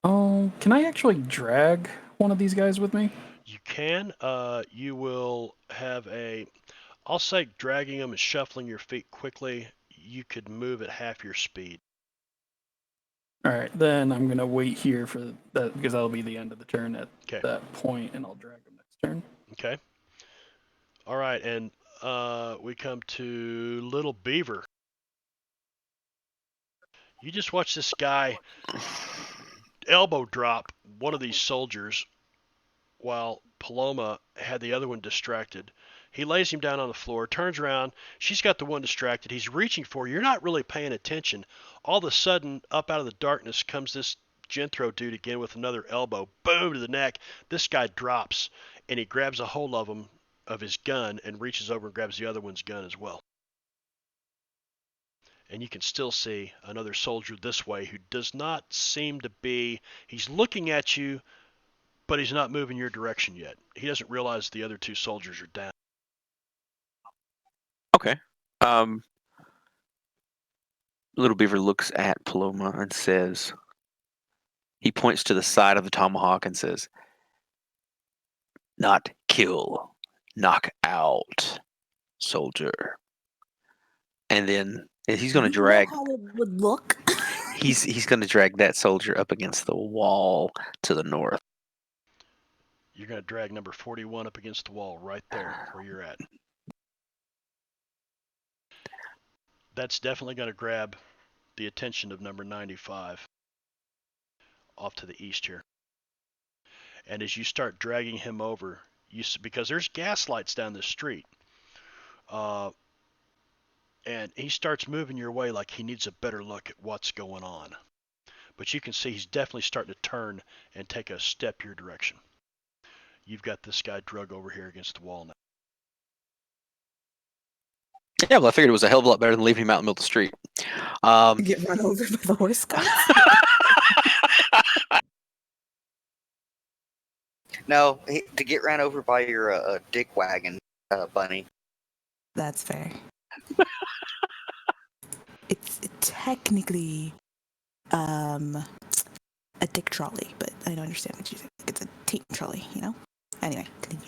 Oh, can I actually drag one of these guys with me? You can. You will have a... I'll say dragging them and shuffling your feet quickly. You could move at half your speed. All right, then I'm going to wait here for that, because that'll be the end of the turn at Okay. that point, and I'll drag him next turn. Okay. All right, and we come to Little Beaver. You just watch this guy elbow drop one of these soldiers while Paloma had the other one distracted. He lays him down on the floor, turns around. She's got the one distracted. He's reaching for her. You're not really paying attention. All of a sudden, up out of the darkness comes this Genthro dude again with another elbow. Boom to the neck. This guy drops, and he grabs a hold of him, of his gun, and reaches over and grabs the other one's gun as well. And you can still see another soldier this way who does not seem to be... He's looking at you, but he's not moving your direction yet. He doesn't realize the other 2 soldiers are down. Okay. Little Beaver looks at Paloma and says, he points to the side of the tomahawk and says, "Not kill, knock out, soldier." And then he's going to You know drag. how it would look? He's going to drag that soldier up against the wall to the north. You're going to drag number 41 up against the wall right there where you're at. That's definitely going to grab the attention of number 95 off to the east here. And as you start dragging him over, because there's gas lights down this street, and he starts moving your way like he needs a better look at what's going on. But you can see he's definitely starting to turn and take a step your direction. You've got this guy drug over here against the wall now. Yeah, well, I figured it was a hell of a lot better than leaving him out in the middle of the street. Get run over by the horse guy? No, to get ran over by your dick wagon, Bunny. That's fair. It's technically a dick trolley, but I don't understand what you think. It's a tape trolley, you know? Anyway, continue.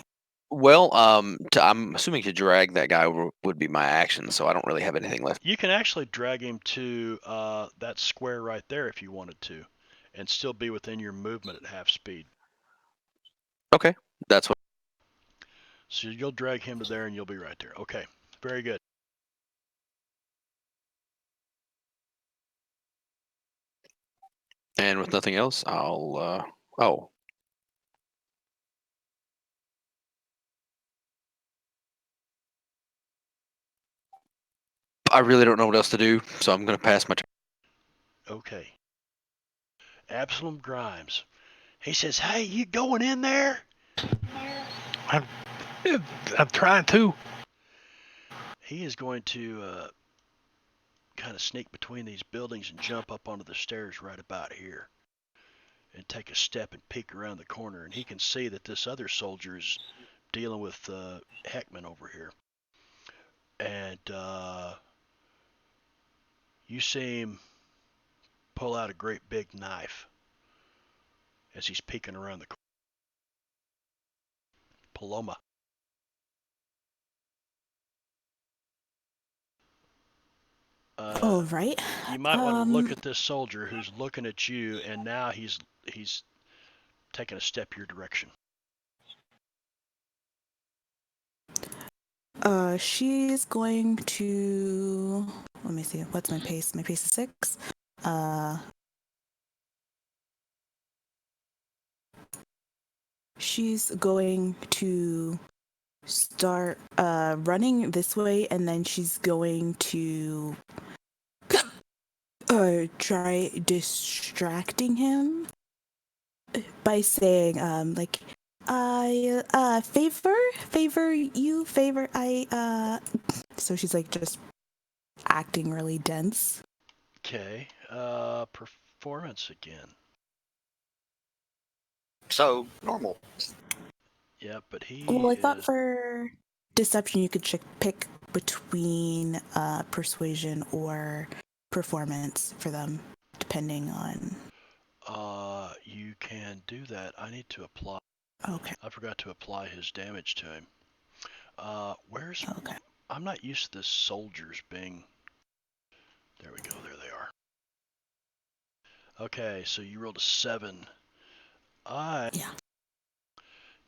Well, I'm assuming to drag that guy would be my action, so I don't really have anything left. You can actually drag him to that square right there if you wanted to, and still be within your movement at half speed. Okay, that's what. So you'll drag him to there and you'll be right there. Okay, very good. And with nothing else, I'll. Oh. I really don't know what else to do, so I'm going to pass my turn. Okay. Absalom Grimes. He says, "Hey, you going in there?" I'm trying to. He is going to kind of sneak between these buildings and jump up onto the stairs right about here and take a step and peek around the corner. And he can see that this other soldier is dealing with Heckman over here. And you see him pull out a great big knife as he's peeking around the corner. Paloma. All right. You might want to look at this soldier who's looking at you, and now he's taking a step your direction. She's going to. Let me see. What's my pace? My pace is 6. She's going to start running this way, and then she's going to try distracting him by saying like favor I so she's like just acting really dense. Okay, performance again. So normal. Yeah, but he Well, I thought for deception you could pick between persuasion or performance for them, depending on. You can do that. I need to apply. Okay. I forgot to apply his damage to him. Where's? Okay. I'm not used to the soldiers being. There we go. There they are. Okay, so you rolled a 7. I'm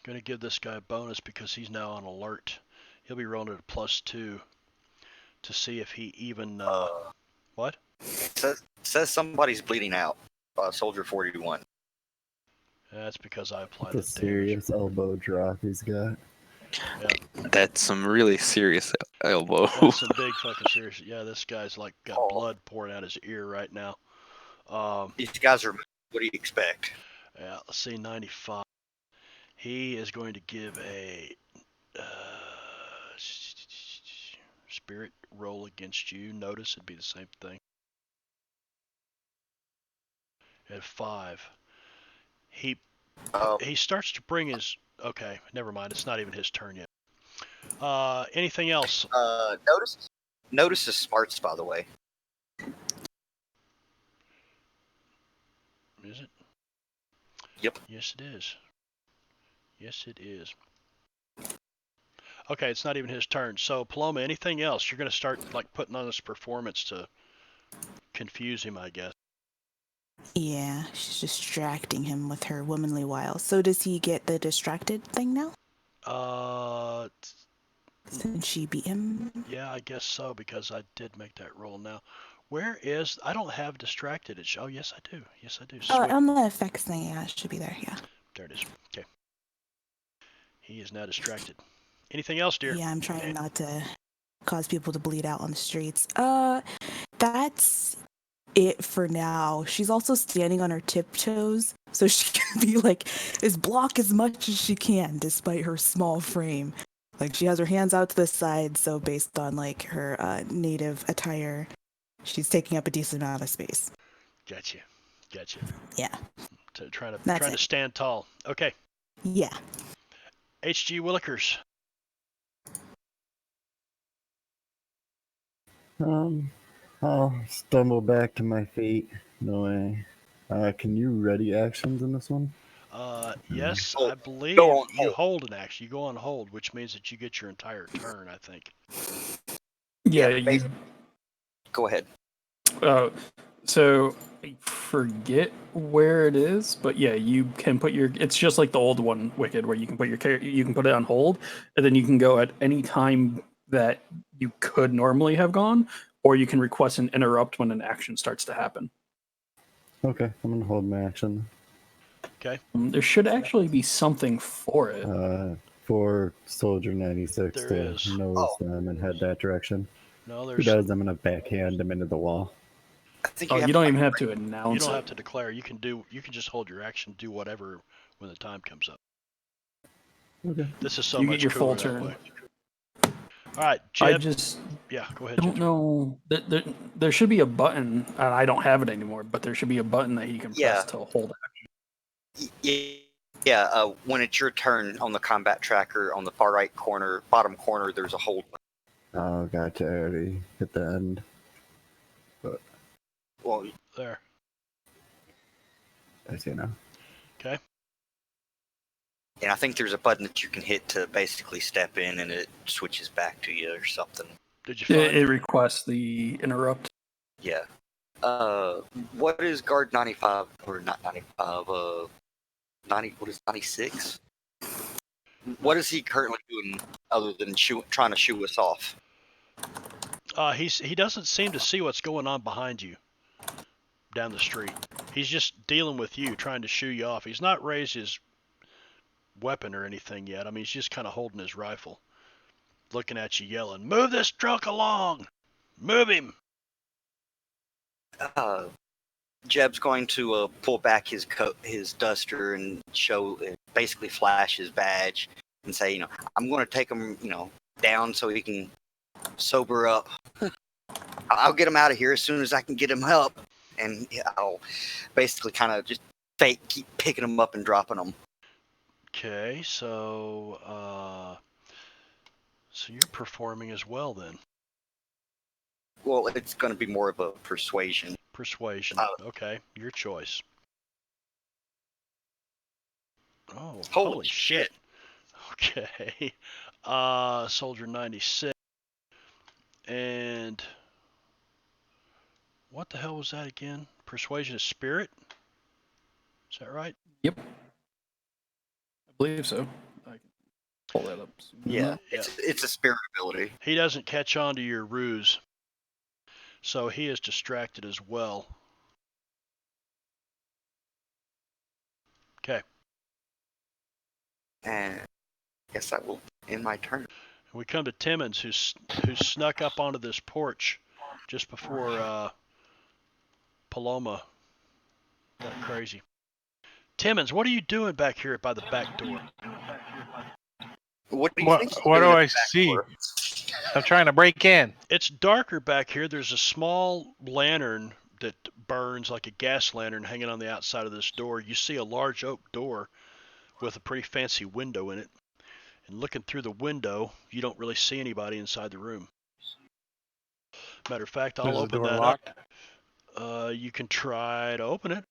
gonna give this guy a bonus because he's now on alert. He'll be rolling at a +2 to see if he even. What? Says somebody's bleeding out. Soldier 41. That's because I applied The the serious elbow drop he's got. Yeah. That's some really serious elbow. That's some big fucking serious. Yeah, this guy's like got blood pouring out his ear right now. These guys are. What do you expect? Yeah, let's see, 95. He is going to give a spirit roll against you. Notice it'd be the same thing. At 5. He starts to bring his. Okay, never mind. It's not even his turn yet. Anything else? Notice his smarts, by the way. Is it? Yep. Yes, it is. Yes, it is. Okay, it's not even his turn. So, Paloma, anything else? You're going to start like putting on this performance to confuse him, I guess. Yeah, she's distracting him with her womanly wiles. So does he get the distracted thing now? Since she beat him? Yeah, I guess so, because I did make that roll now. Where is... I don't have distracted. Oh, yes, I do. Yes, I do. Oh, on the effects thing, yeah, it should be there, yeah. There it is. Okay. He is now distracted. Anything else, dear? Yeah, I'm trying not to cause people to bleed out on the streets. That's it for now. She's also standing on her tiptoes, so she can be like, block as much as she can, despite her small frame. Like, she has her hands out to the side, so based on, like, her native attire, she's taking up a decent amount of space. Gotcha. Yeah. Trying to stand tall. Okay. Yeah. H.G. Willikers. I'll stumble back to my feet. No way. Can you ready actions in this one? Yes, Oh, I believe go on you hold. hold an action. You go on hold, which means that you get your entire turn, I think. Yeah, Yeah, you. Go ahead. So I forget where it is, but yeah, you can put your. It's just like the old one, Wicked, where you can put you can put it on hold, and then you can go at any time that you could normally have gone, or you can request an interrupt when an action starts to happen. Okay, I'm gonna hold my action. Okay. There should actually be something for it. For Soldier 96 There to is. nose them and head that direction. No, If he there's. does, I'm gonna backhand him into the wall. I think Oh, you have you to, don't like, even have to You announce don't it. have to declare. You can just hold your action, do whatever when the time comes up. Okay. This is so You much get your full cooler that turn. way. All right, I Jeb. just Yeah, go ahead, don't Jeb. know. There should be a button, and I don't have it anymore, but there should be a button that you can Yeah. press to hold it. Yeah, when it's your turn on the combat tracker on the far right corner, bottom corner, there's a hold. Oh, gotcha. I already hit the end. Well, There. I see now. Okay. and I think there's a button that you can hit to basically step in, and it switches back to you or something. Did you find It requests the interrupt. Yeah. What is guard 95 or not 95? 90. What is 96? What is he currently doing other than trying to shoo us off? he doesn't seem to see what's going on behind you down the street. He's just dealing with you, trying to shoo you off. He's not raised his weapon or anything yet. I mean, he's just kind of holding his rifle, looking at you, yelling, "Move this drunk along! Move him!" Jeb's going to pull back his duster and basically flash his badge and say, I'm going to take him, down so he can sober up. I'll get him out of here as soon as I can get him help, and I'll basically kind of just keep picking him up and dropping him. Okay, so you're performing as well then. Well, it's going to be more of a persuasion. Persuasion. Okay, your choice. Oh, holy shit. Okay. Soldier 96. And what the hell was that again? Persuasion is spirit? Is that right? Yep. I believe so. I can pull that up. Yeah, it's a spirit ability. He doesn't catch on to your ruse, so he is distracted as well. Okay. And I guess that will end my turn. We come to Timmons, who snuck up onto this porch just before Paloma got crazy. Timmons, what are you doing back here by the back door? What do you think? What do I see? I'm trying to break in. It's darker back here. There's a small lantern that burns like a gas lantern hanging on the outside of this door. You see a large oak door with a pretty fancy window in it. And looking through the window, you don't really see anybody inside the room. Matter of fact, I'll open the door that locked? up. You can try to open it.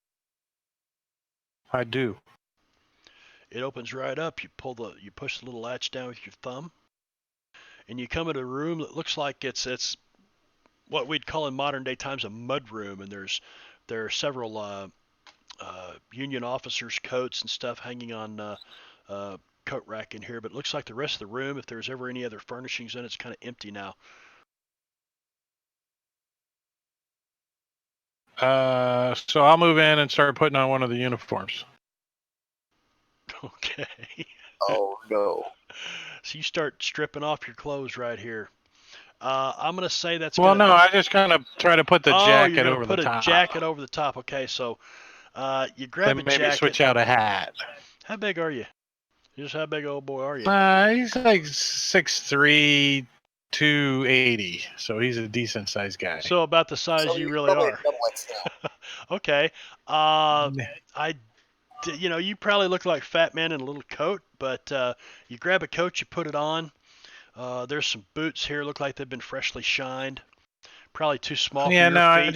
I do. It opens right up. You push the little latch down with your thumb, and you come into a room that looks like it's what we'd call in modern day times a mud room. And there are several Union officers' coats and stuff hanging on coat rack in here. But it looks like the rest of the room, if there's ever any other furnishings in it, it's kind of empty now. So I'll move in and start putting on one of the uniforms. Okay. Oh no. So you start stripping off your clothes right here. I'm gonna say that's Well, no, I just kind of try to put the jacket you're gonna over put the top. a jacket over the top. Okay, so you grab Then a maybe jacket. switch out a hat. How big are you? Just how big, old boy, are you? He's like 6'3", 280, so he's a decent sized guy. So about the size you really are. Okay. I you know, you probably look like Fat Man in a little coat, but you grab a coat, you put it on. There's some boots here, look like they've been freshly shined. Probably too small for Yeah, your no, I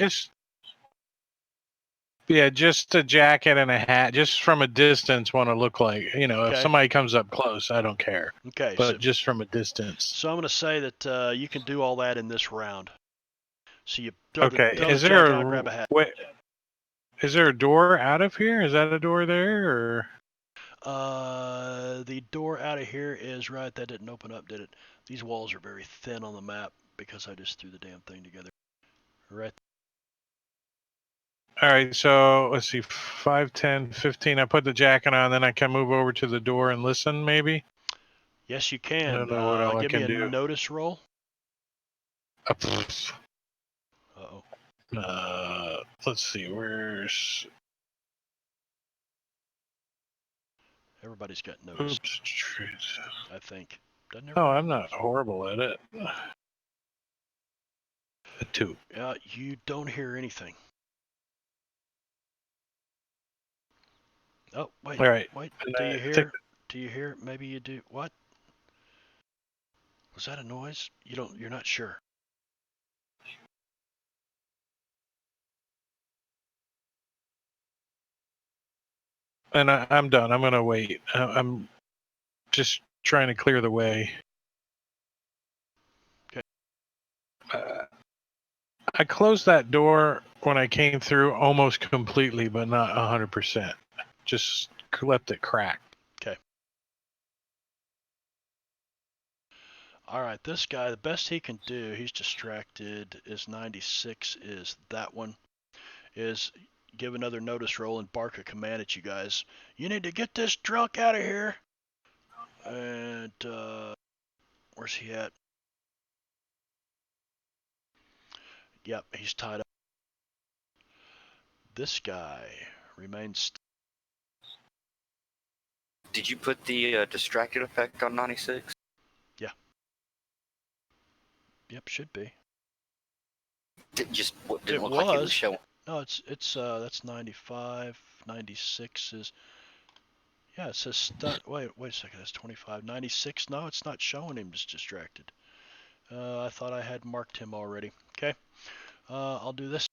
feet. just a jacket and a hat, just from a distance want to look like, you know, Okay. if somebody comes up close, I don't care. Okay, But just from a distance. so I'm going to say that you can do all that in this round. So you throw Okay, the is jacket there on, grab a hat. wait, is there a door out of here? Is that a door there, or? The door out of here is right. That didn't open up, did it? These walls are very thin on the map because I just threw the damn thing together. Right. All right, so let's see, 5, 10, 15. I put the jacket on, then I can move over to the door and listen, maybe? Yes, you can. I don't know what all I give can me a do. notice roll. Uh-oh. Uh-oh. Let's see, where's... Everybody's got notice, Oops. I think. Doesn't Oh, everybody? I'm not horrible at it. A 2. You don't hear anything. Oh, wait. All right. Wait. And Do I you think- hear? Do you hear? Maybe you do. What? Was that a noise? You're not sure. And I'm done. I'm going to wait. I'm just trying to clear the way. Okay. I closed that door when I came through almost completely, but not 100%. Just left it cracked. All right, this guy, the best he can do, he's distracted, is 96, is that one, is give another notice roll and bark a command at you guys. You need to get this drunk out of here. And, where's he at? Yep, he's tied up. This guy remains... Did you put the distracted effect on 96? Yep, should be. Didn't It look like it was was. showing. No, that's 95. 96 is... Yeah, it says wait a second, that's 25. 96, no, it's not showing him as distracted. I thought I had marked him already. Okay, I'll do this.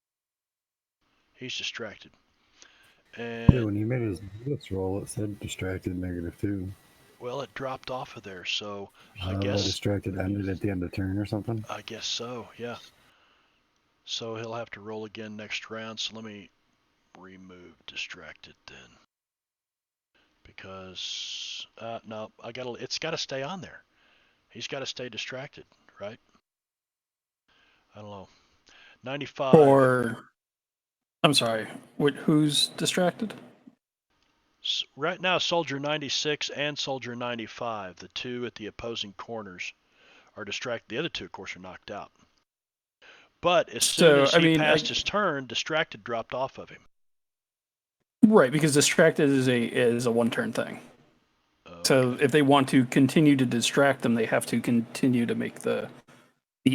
He's distracted. Yeah, And, when he made his notice roll, it said distracted -2. well, it dropped off of there, so I That guess... distracted ended at the end of turn or something. I guess so, yeah. So he'll have to roll again next round, so let me remove distracted then. Because, no, it's got to stay on there. He's got to stay distracted, right? I don't know. 95. I'm sorry. Who's distracted? Right now, Soldier 96 and Soldier 95, the two at the opposing corners, are distracted. The other two, of course, are knocked out. But as soon as he passed his turn, distracted dropped off of him. Right, because distracted is a one-turn thing. So if they want to continue to distract them, they have to continue to make the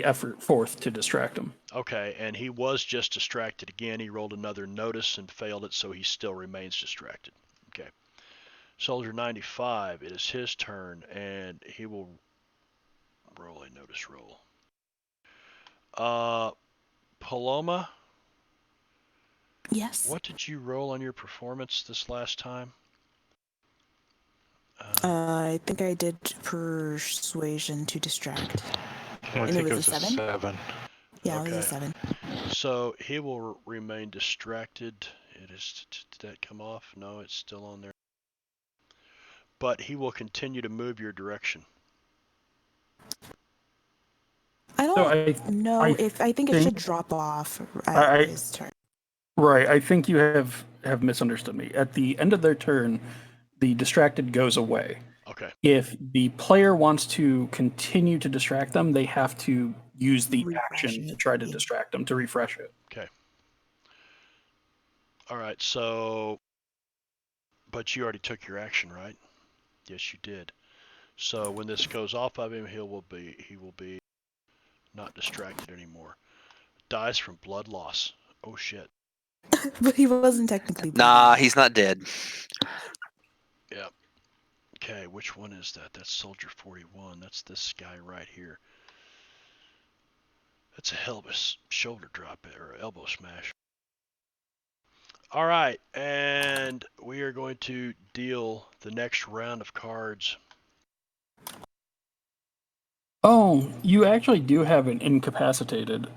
effort forth to distract them. Okay, and he was just distracted again. He rolled another notice and failed it, so he still remains distracted. Okay. Soldier 95, it is his turn, and he will roll a notice roll. Paloma? Yes. What did you roll on your performance this last time? I think I did persuasion to distract. I think it was a 7. Yeah, it was a 7. So he will remain distracted. Did that come off? No, it's still on there. But he will continue to move your direction. I don't know if I think it should drop off at his turn. Right, I think you have misunderstood me. At the end of their turn, the distracted goes away. Okay. If the player wants to continue to distract them, they have to use the action to try to distract them, to refresh it. Okay. All right, so... But you already took your action, right? Yes, you did. So when this goes off of him, he will be not distracted anymore. Dies from blood loss. Oh shit. But he wasn't technically Nah, bleeding. he's not dead. Yep. Okay, which one is that? That's Soldier 41. That's this guy right here. That's a hell of a shoulder drop or elbow smash. All right, and we are going to deal the next round of cards. Oh, you actually do have an incapacitated.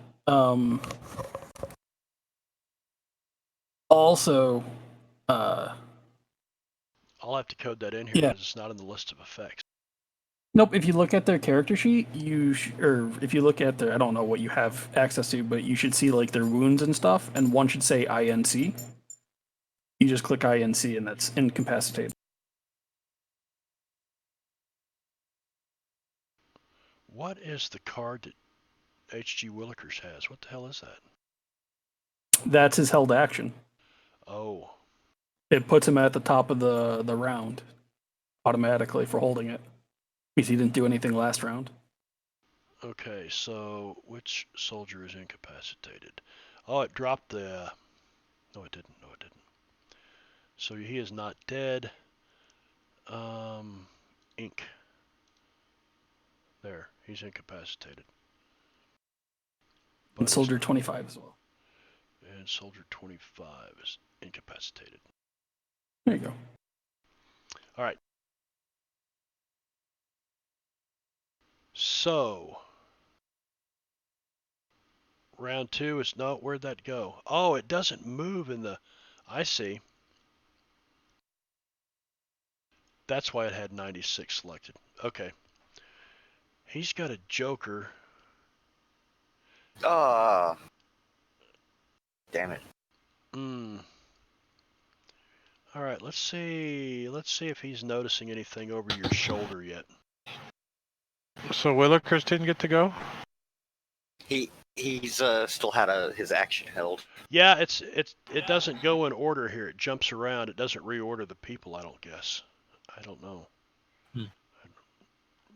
Also, I'll have to code that in here Yeah. because it's not in the list of effects. nope. If you look at their character sheet, or if you look at their, I don't know what you have access to, but you should see like their wounds and stuff, and one should say INC. You just click INC, and that's incapacitated. What is the card that H.G. Willikers has? What the hell is that? That's his held action. Oh, It puts him at the top of the round automatically for holding it because he didn't do anything last round. okay. So which soldier is incapacitated? Oh, it dropped the. No, it didn't. No, it didn't. So he is not dead. Ink. There, he's incapacitated. And Soldier 25 as well. And Soldier 25 is incapacitated. There you go. All right. So, round 2 is no. Where'd that go? Oh, it doesn't move in the. I see. That's why it had 96 selected. Okay. He's got a Joker. Ah. Damn it. All right, let's see if he's noticing anything over your shoulder yet. So Willikers didn't get to go? He's still had his action held. Yeah, it doesn't go in order here. It jumps around. It doesn't reorder the people, I don't guess. I don't know.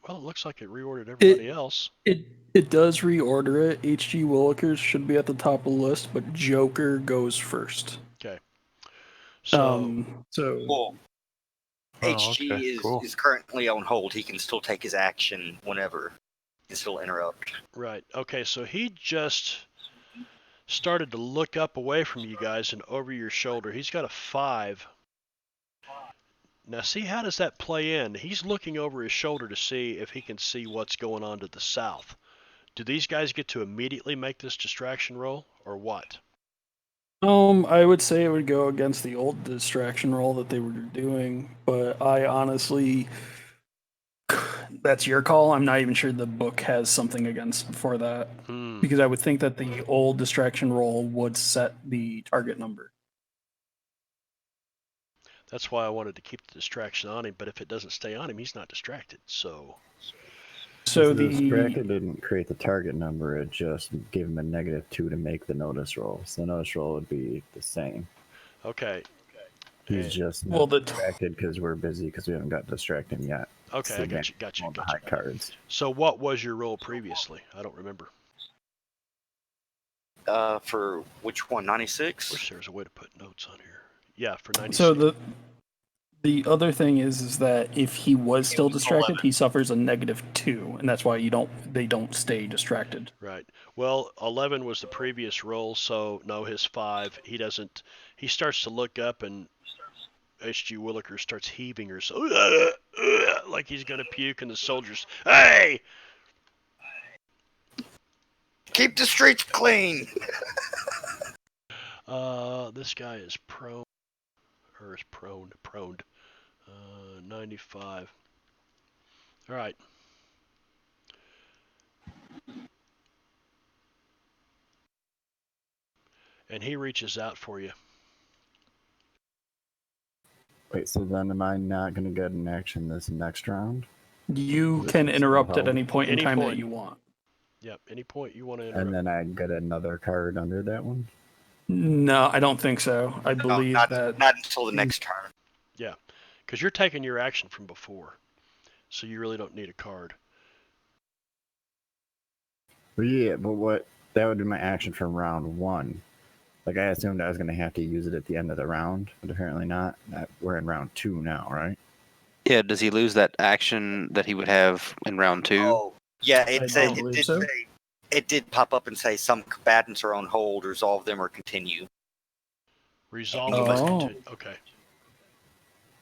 Well, it looks like it reordered everybody else. It does reorder it. H.G. Willikers should be at the top of the list, but Joker goes first. Okay. So Well, Oh, HG okay, cool. is currently on hold. He can still take his action whenever. He can still interrupt. right. Okay, so he just started to look up away from you guys and over your shoulder. He's got a 5. Now see, how does that play in? He's looking over his shoulder to see if he can see what's going on to the south. Do these guys get to immediately make this distraction roll, or what? I would say it would go against the old distraction roll that they were doing, but I honestly, that's your call. I'm not even sure the book has something against for that, because I would think that the old distraction roll would set the target number. That's why I wanted to keep the distraction on him, but if it doesn't stay on him, he's not distracted, so... So the the distracted didn't create the target number, it just gave him a -2 to make the notice roll. So the notice roll would be the same. Okay. He's just well, not distracted because we're busy because we haven't got distracted yet. Okay, I got you. The high cards. So what was your roll previously? I don't remember. For which one? 96? Wish there was a way to put notes on here. Yeah, for 96. So the other thing is that if he was still distracted, he suffers a -2, and that's why they don't stay distracted. Right. Well, 11 was the previous roll, so no, his 5. He starts to look up, and H.G. Williker starts heaving or so, like he's gonna puke, and the soldiers, hey! Keep the streets clean! This guy is prone. 95. All right. And he reaches out for you. Wait, so then am I not going to get an action this next round? You can interrupt at any point in Any time point. that you want. Yep, any point you want to interrupt. And then I get another card under that one? No, I don't think so. I believe not until the next turn. Yeah, because you're taking your action from before, so you really don't need a card. Well, yeah, but that would be my action from round 1. Like, I assumed I was going to have to use it at the end of the round, but apparently not. We're in round 2 now, right? Yeah, does he lose that action that he would have in round 2? Oh, yeah, I don't believe so. It did pop up and say some combatants are on hold, resolve them, or continue. Resolve You or must- continue. Okay.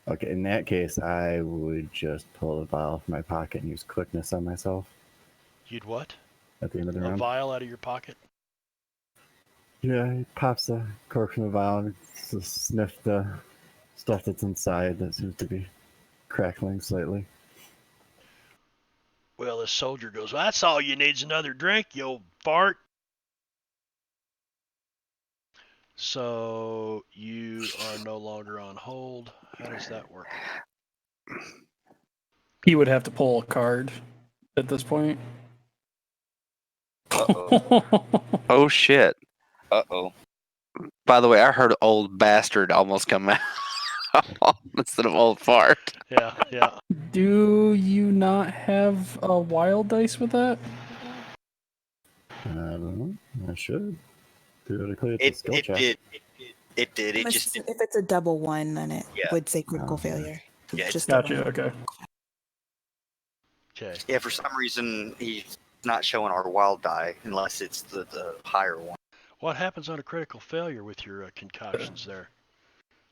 Okay, in that case, I would just pull a vial from my pocket and use quickness on myself You'd what? at the end of the A round. vial out of your pocket? Yeah, he pops a cork from the vial and just sniff the stuff that's inside that seems to be crackling slightly. Well, this soldier goes, that's all you need's another drink, you old fart. So you are no longer on hold. How does that work? He would have to pull a card at this point. Uh-oh. Oh shit. Uh-oh. By the way, I heard old bastard almost come out instead of old fart. Yeah, yeah. Do you not have a wild dice with that? I don't know. I should. Theoretically, it's a skill It check. did. It did. It If just did. it's a double one, then it Yeah. would say critical Oh, failure. Yeah, Just Gotcha. Okay. Okay. Yeah, for some reason, he's not showing our wild die unless it's the higher one. What happens on a critical failure with your concoctions there?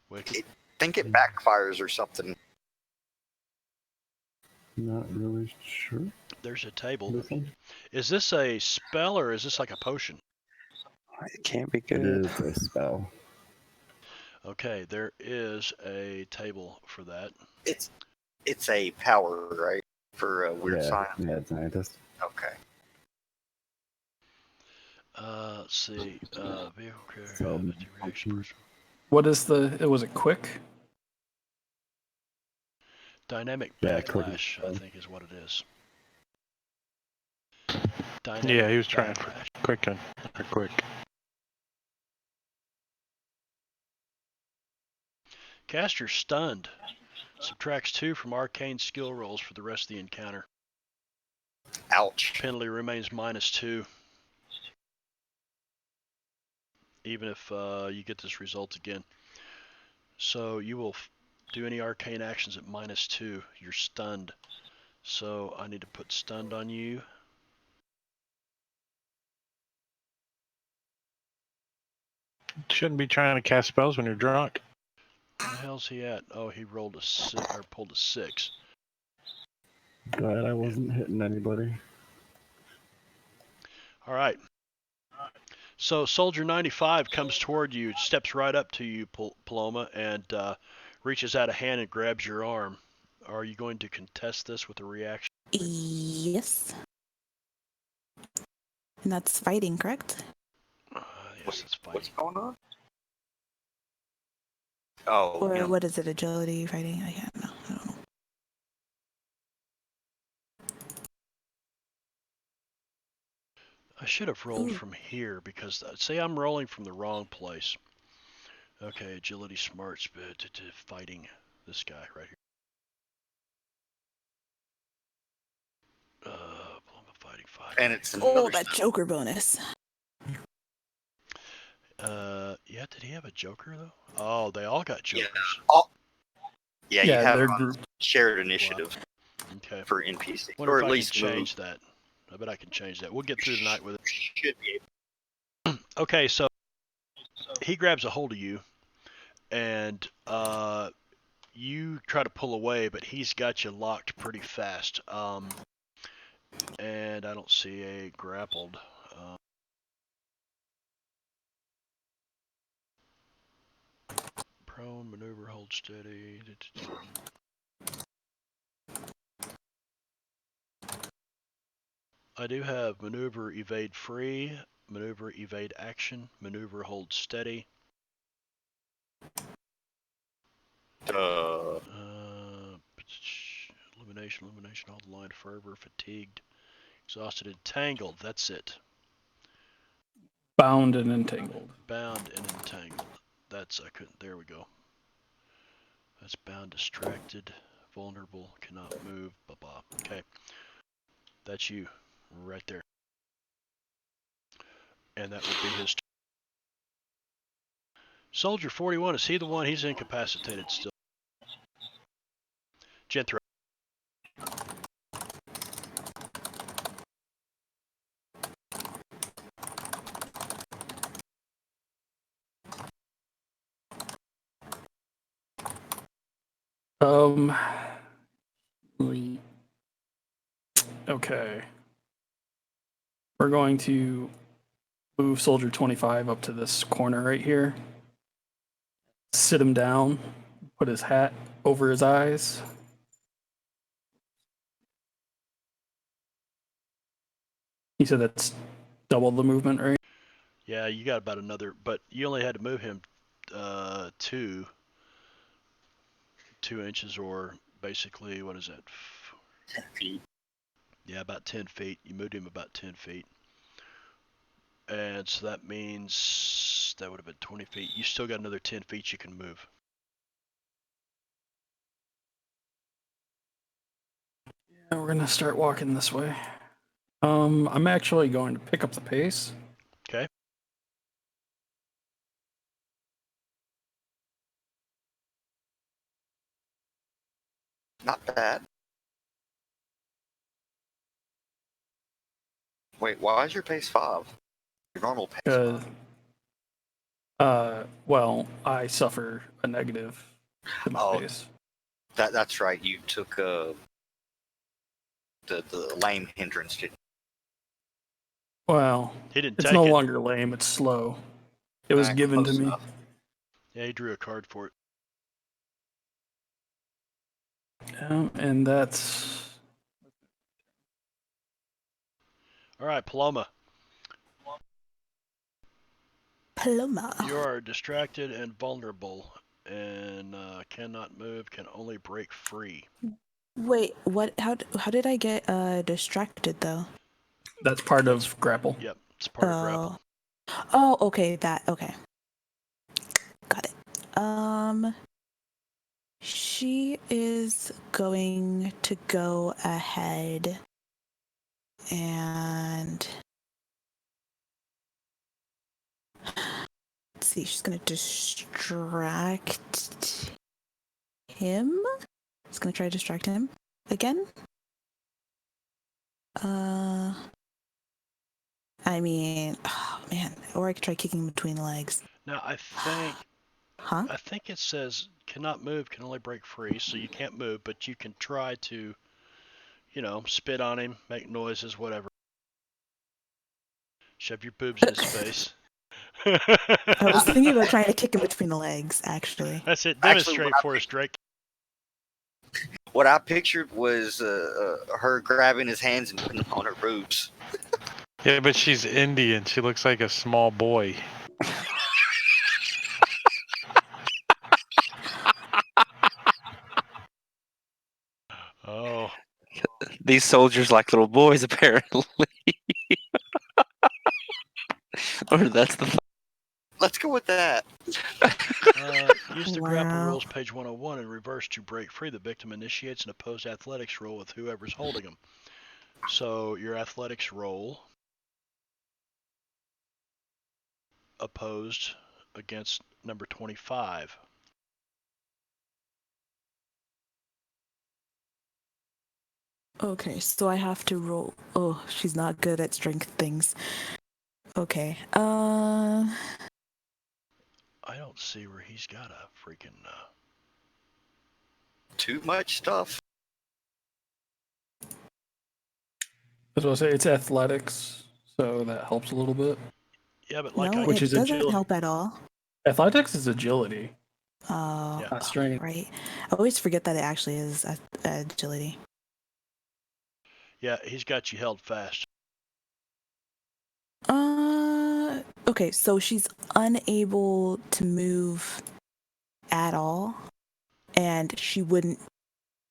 Wicked. I think it backfires or something. Not really sure. There's a table. This one? Is this a spell or is this like a potion? It can't be It good. is a spell. Okay, there is a table for that. It's a power, right? For a weird Yeah, science. mad scientist. Okay. Let's see. Vehicle carrier, So, reaction person. What is the? Was it quick? Dynamic Yeah, quick backlash, I spell. think is what it is. Yeah, he was trying for backlash. quick. Caster stunned. Subtracts 2 from arcane skill rolls for the rest of the encounter. Ouch. Penalty remains -2. Even if you get this result again. So you will do any arcane actions at -2. You're stunned. So I need to put stunned on you. Shouldn't be trying to cast spells when you're drunk. Where the hell's he at? Oh, he rolled a 6 or pulled a 6. Glad I wasn't hitting anybody. All right. So Soldier 95 comes toward you, steps right up to you, Paloma, and reaches out a hand and grabs your arm. Are you going to contest this with a reaction? Yes. And that's fighting, correct? Yes, that's What's fighting. going on? Oh, Or yeah. what is it? Agility fighting? I don't know. I should have rolled Ooh. from here because, say I'm rolling from the wrong place. Okay, agility, smart, fighting this guy right here. Paloma fighting 5. And it's Oh, another that Joker bonus. Yeah, did he have a Joker though? Oh, they all got Yeah. Jokers. Yeah, you have they're it on grouped. shared initiative Okay. for NPC. Wonder Or if at I least can change that. I bet I can change that. We'll get through the night with it. Should be able. Okay, so he grabs a hold of you, and you try to pull away, but he's got you locked pretty fast. And I don't see a grappled. Prone, maneuver, hold steady. I do have maneuver, evade free, maneuver, evade action, maneuver, hold steady. Illumination, hold the line, fervor, fatigued, exhausted, entangled. That's it. Bound and entangled. Bound and entangled. That's, I couldn't, there we go. That's bound, distracted, vulnerable, cannot move, blah blah. Okay. That's you, right there. And that would be his Soldier 41, is he the one? He's incapacitated still. Jethro. Okay. We're going to move Soldier 25 up to this corner right here. Sit him down, put his hat over his eyes. He said that's double the movement, right? Yeah, you got about another, but you only had to move him 2 inches, or basically, what is that? 10 feet. Yeah, about 10 feet. You moved him about 10 feet. And so that means that would have been 20 feet. You still got another 10 feet you can move. Yeah, we're gonna start walking this way. I'm actually going to pick up the pace. Okay. Not bad. Wait, why is your pace 5? Your normal pace 5. Well, I suffer a negative to my Oh. pace. That's right. You took the lame hindrance, didn't Well, He didn't it's take no it. longer lame, it's slow. It was given to close me. enough. Yeah, he drew a card for it. And that's All right, Paloma. Paloma. You are distracted and vulnerable, and cannot move, can only break free. Wait, what? How did I get distracted though? that's part of grapple. Yep, it's part of grapple. Oh, okay, okay. Got it. She is going to go ahead and let's see, she's gonna distract him. She's gonna try to distract him again. I mean, oh man, or I could try kicking him between the legs. Now, I think Huh? I think it says cannot move, can only break free, so you can't move, but you can try to, spit on him, make noises, whatever. Shove your boobs in his face. I was thinking about trying to kick him between the legs, actually. That's it. Actually, Demonstrate what for us, Drake. What I pictured was her grabbing his hands and putting them on her boobs. Yeah, but she's Indian. She looks like a small boy. Oh, These soldiers like little boys, apparently. Or that's the. Let's go with that. Use the grapple Wow. rules, page 101, in reverse to break free. The victim initiates an opposed athletics roll with whoever's holding him. So your athletics roll opposed against number 25. Okay, so I have to roll. Oh, she's not good at strength things. Okay. I don't see where he's got a freaking. Too much stuff. As I say, it's athletics, so that helps a little bit. Yeah, but like no, Which it is doesn't agility. help at all. Athletics is agility, Oh, Yeah. not strength. right. I always forget that it actually is agility. Yeah, he's got you held fast. Okay, so she's unable to move at all, and she wouldn't.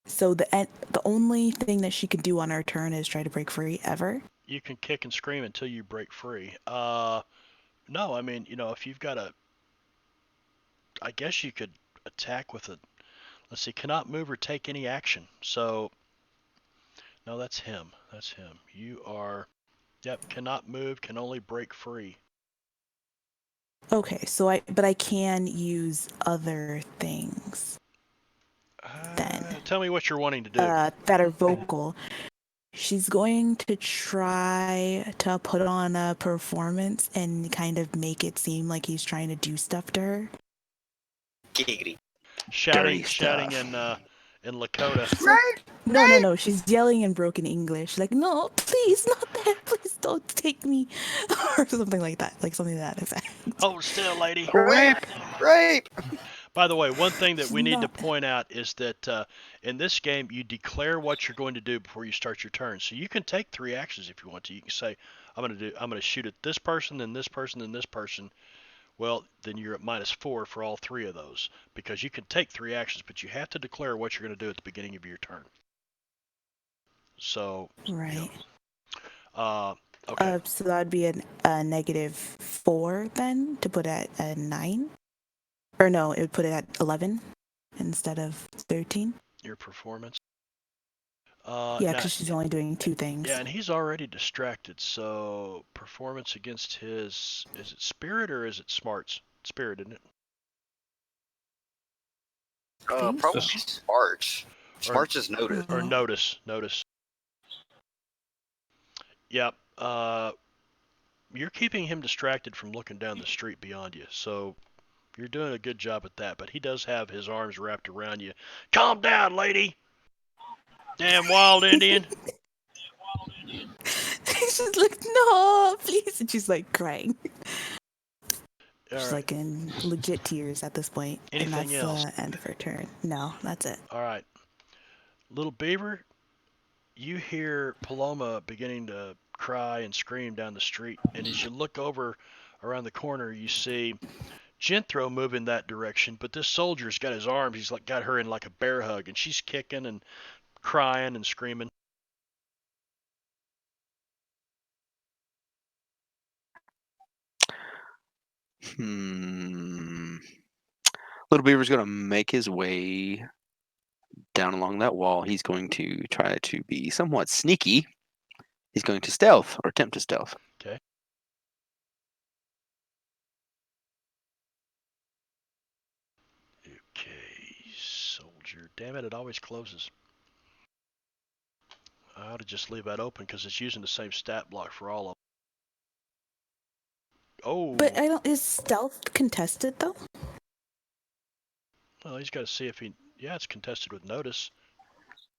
So the only thing that she could do on her turn is try to break free ever. You can kick and scream until you break free. No, I mean, if you've got I guess you could attack with a. Let's see, cannot move or take any action. So, no, that's him. That's him. You are. Yep, cannot move, can only break free. Okay, so but I can use other things then Tell me what you're wanting to do. that are vocal. She's going to try to put on a performance and kind of make it seem like he's trying to do stuff to her. Giggity. Shouting stuff. in Lakota. No. She's yelling in broken English, like, "No, please, not that. Please don't take me," or something like that, like something to that effect. Hold still, lady. Rape! By the way, one thing that She's we need to not- point out is that in this game, you declare what you're going to do before you start your turn. So you can take 3 actions if you want to. You can say, I'm going to shoot at this person, then this person, then this person. Well, then you're at -4 for all 3 of those because you can take 3 actions, but you have to declare what you're going to do at the beginning of your turn. So, Right. okay. So that'd be a -4 then to put at a 9, or no, it would put it at 11 instead of 13. Your performance. Yeah, now- because she's only doing 2 things. Yeah, and he's already distracted. So performance against his, is it spirit or is it smarts? Spirit, isn't it? Probably Smarts. Smarts is noted. Or notice. Yep. You're keeping him distracted from looking down the street beyond you. So you're doing a good job at that. But he does have his arms wrapped around you. Calm down, lady. Damn wild Indian. She's like, "No, please," and she's like crying. All She's right. like in legit tears at this point. Anything and else? that's the end of her turn. No, that's it. All right. Little Beaver, you hear Paloma beginning to cry and scream down the street. And as you look over around the corner, you see Jethro move in that direction. But this soldier's got his arms. He's like got her in like a bear hug. And she's kicking and crying and screaming. Little Beaver's going to make his way down along that wall. He's going to try to be somewhat sneaky. He's going to stealth or attempt to stealth. Okay. Okay, soldier. Damn it, it always closes. I ought to just leave that open because it's using the same stat block for all of them. Oh. But I don't. Is stealth contested though? Well, he's got to see if he. Yeah, it's contested with notice.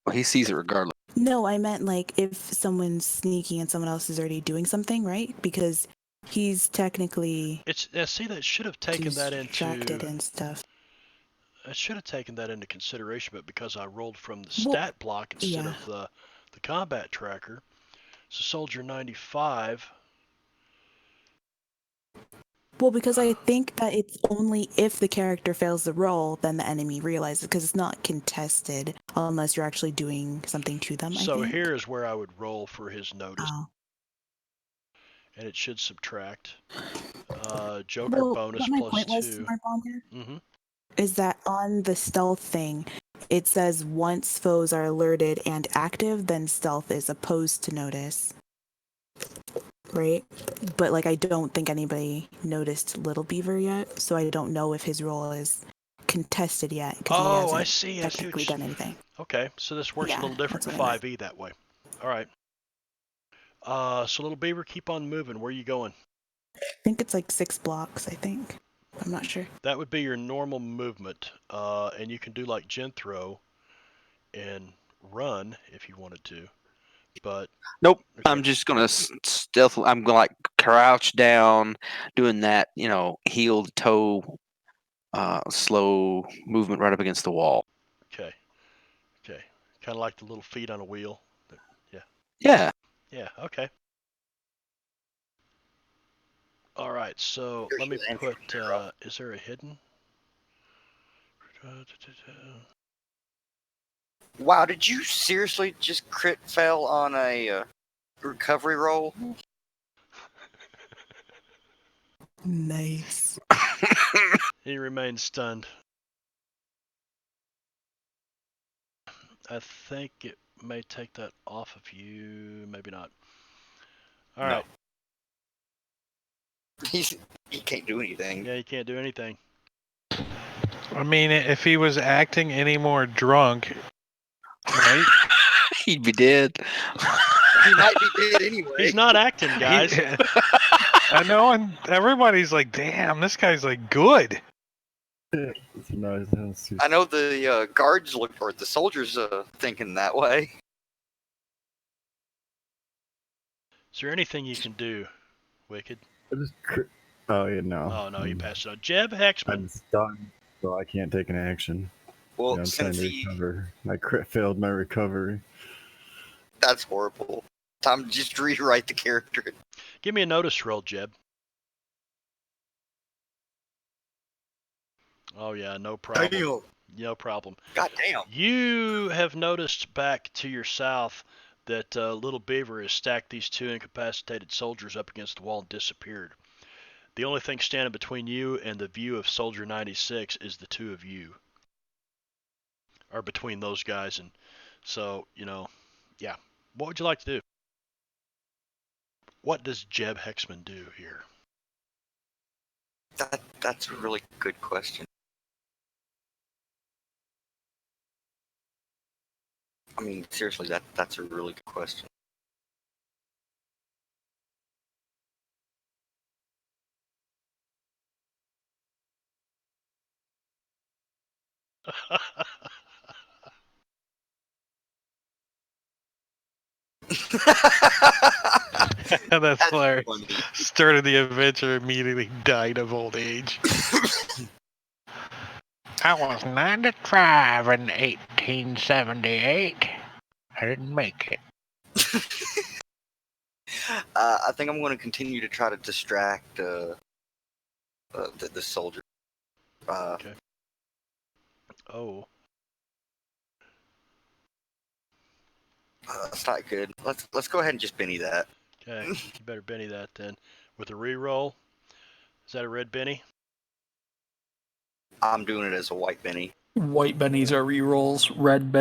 Well, he sees it regardless. No, I meant like if someone's sneaking and someone else is already doing something, right? Because he's technically It's see that should have taken that distracted into. and stuff. I should have taken that into consideration, but because I rolled from the Well, stat block instead yeah. of the combat tracker, so soldier 95. Well, because I think that it's only if the character fails the roll, then the enemy realizes, because it's not contested unless you're actually doing something to them. I So think. here is where I would roll for his notice, Oh. and it should subtract. Joker Well, bonus what my plus point was, 2. Smart Bomber, Mm-hmm. is that on the stealth thing, it says once foes are alerted and active, then stealth is opposed to notice. Right? But like I don't think anybody noticed Little Beaver yet, so I don't know if his role is contested yet. 'Cause he Oh, hasn't I see. I see technically what you. done anything. Okay, so this works a Yeah, little different in that's what I meant. 5e that way. All right. So Little Beaver, keep on moving. Where are you going? I think it's like 6 blocks, I think. I'm not sure. That would be your normal movement, and you can do like Jethro and run if you wanted to. But Nope. okay. I'm just gonna stealth. I'm gonna like crouch down, doing that, heel to toe, slow movement right up against the wall. Okay. Kind of like the little feet on a wheel. Yeah. Yeah. Okay. All right. So let me put. Is there a hidden? Wow, did you seriously just crit fail on a recovery roll? Nice. He remains stunned. I think it may take that off of you. Maybe not. All right. He can't do anything. Yeah, you can't do anything. I mean, if he was acting any more drunk, right? He'd be dead. He might be dead anyway. He's not acting, guys. I know, and everybody's like, "Damn, this guy's like good." No, I know the guards look, or the soldiers thinking that way. Is there anything you can do, Wicked? Oh, yeah, no. Oh, no, you passed it on. Jeb Hexman. I'm stunned, so I can't take an action. Well, I'm trying since to he, recover. My crit failed my recovery. that's horrible. Time to just rewrite the character. Give me a notice roll, Jeb. Oh, yeah, no problem. Damn. No problem. God damn. You have noticed back to your south that Little Beaver has stacked these two incapacitated soldiers up against the wall and disappeared. The only thing standing between you and the view of Soldier 96 is the two of you. Or between those guys. And so, yeah. What would you like to do? What does Jeb Hexman do here? That's a really good question. I mean, seriously, that's a really good question. That's hilarious. funny. Started the adventure, immediately died of old age. I was 95 in 1878. I didn't make it. I think I'm going to continue to try to distract the soldier. Okay. Oh. That's not good. Let's go ahead and just Benny that. Okay. You better Benny that then. With a reroll. Is that a red Benny? I'm doing it as a white Benny. White bennies are rerolls. Red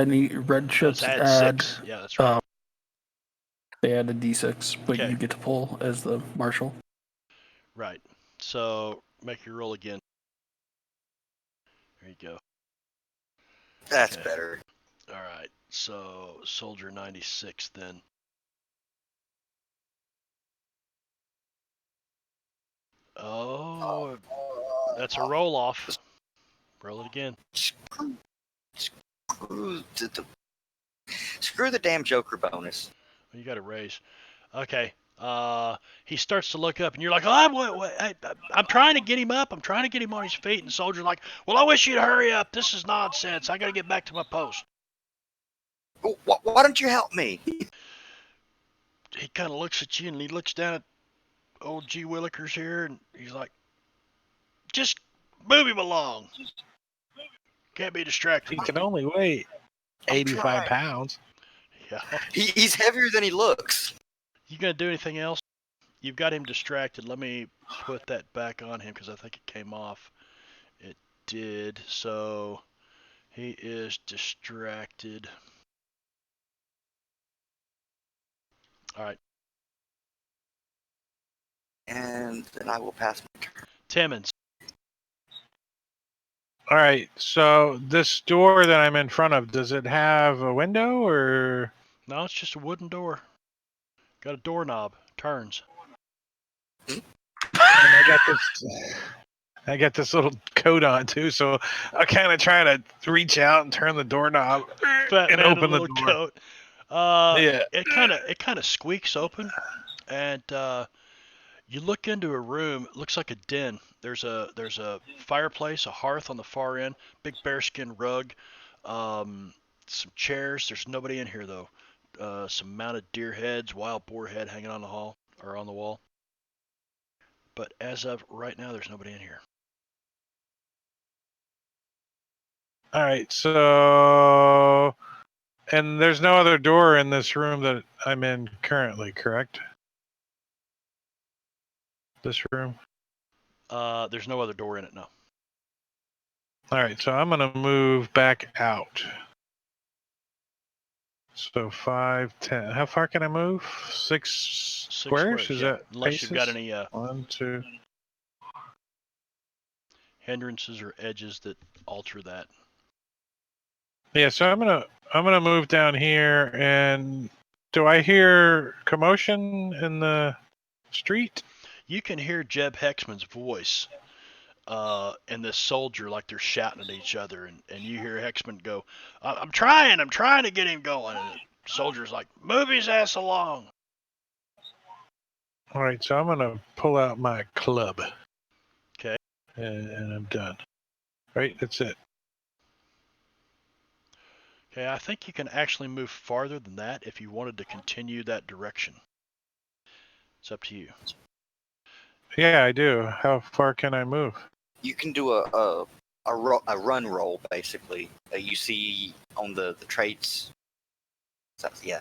chips Let's add. 6. Yeah, that's right. They add a d6, but Okay. you get to pull as the marshal. Right. So make your roll again. There you go. That's Okay. better. All right. So Soldier 96 then. Oh, that's a roll off. Roll it again. Screw the damn Joker bonus. You got a raise. Okay. He starts to look up, and you're like, "Oh, I'm trying to get him up. I'm trying to get him on his feet." And the soldier's like, "Well, I wish you'd hurry up. This is nonsense. I got to get back to my post." Why don't you help me? He kind of looks at you, and he looks down at old G. Willikers here, and he's like, "Just move him along. Can't be distracted." He can only weigh 85 pounds. Yeah. He's heavier than he looks. You gonna do anything else? You've got him distracted. Let me put that back on him because I think it came off. It did. So he is distracted. All right. And then I will pass my turn. Timmons. All right, so this door that I'm in front of, does it have a window or? No, it's just a wooden door. Got a doorknob. Turns. And I got this little coat on too, so I kind of try to reach out and turn the doorknob Fat and man in a open the little door. coat. Yeah. It kind of squeaks open, and you look into a room. It looks like a den. There's a fireplace, a hearth on the far end, big bearskin rug, some chairs. There's nobody in here though. Some mounted deer heads, wild boar head hanging on the wall. But as of right now, there's nobody in here. All right, so and there's no other door in this room that I'm in currently, correct? This room? There's no other door in it, no. All right, so I'm going to move back out. So 5, 10. How far can I move? 6 squares? Is yeah. that Unless you've got paces? any 1, 2. hindrances or edges that alter that. Yeah, so I'm gonna move down here, and do I hear commotion in the street? You can hear Jeb Hexman's voice and this soldier like they're shouting at each other, and you hear Hexman go, I'm trying to get him going. And the soldier's like, move his ass along. All right, so I'm gonna pull out my club. Okay. And I'm done. Right, that's it. Okay, I think you can actually move farther than that if you wanted to continue that direction. It's up to you. Yeah, I do. How far can I move? You can do a run roll basically. You see on the traits,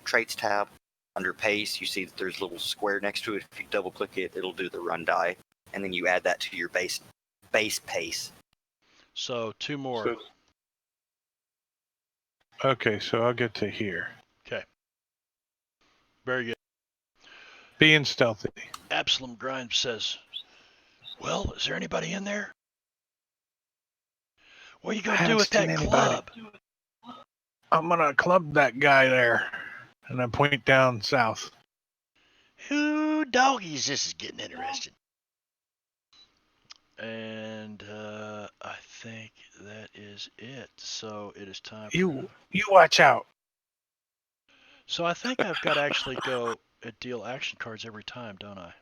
traits tab under pace. You see that there's a little square next to it. If you double click it, it'll do the run die, and then you add that to your base pace. So 2 more. So, okay, so I'll get to here. Okay. Very good. Being stealthy. Absalom Grimes says, well, is there anybody in there? What are you going to do with that club? I'm gonna club that guy there, and I point down south. Who doggies, this is getting interesting. And I think that is it. So it is time. You watch out. So I think I've got to actually go and deal action cards every time, don't I?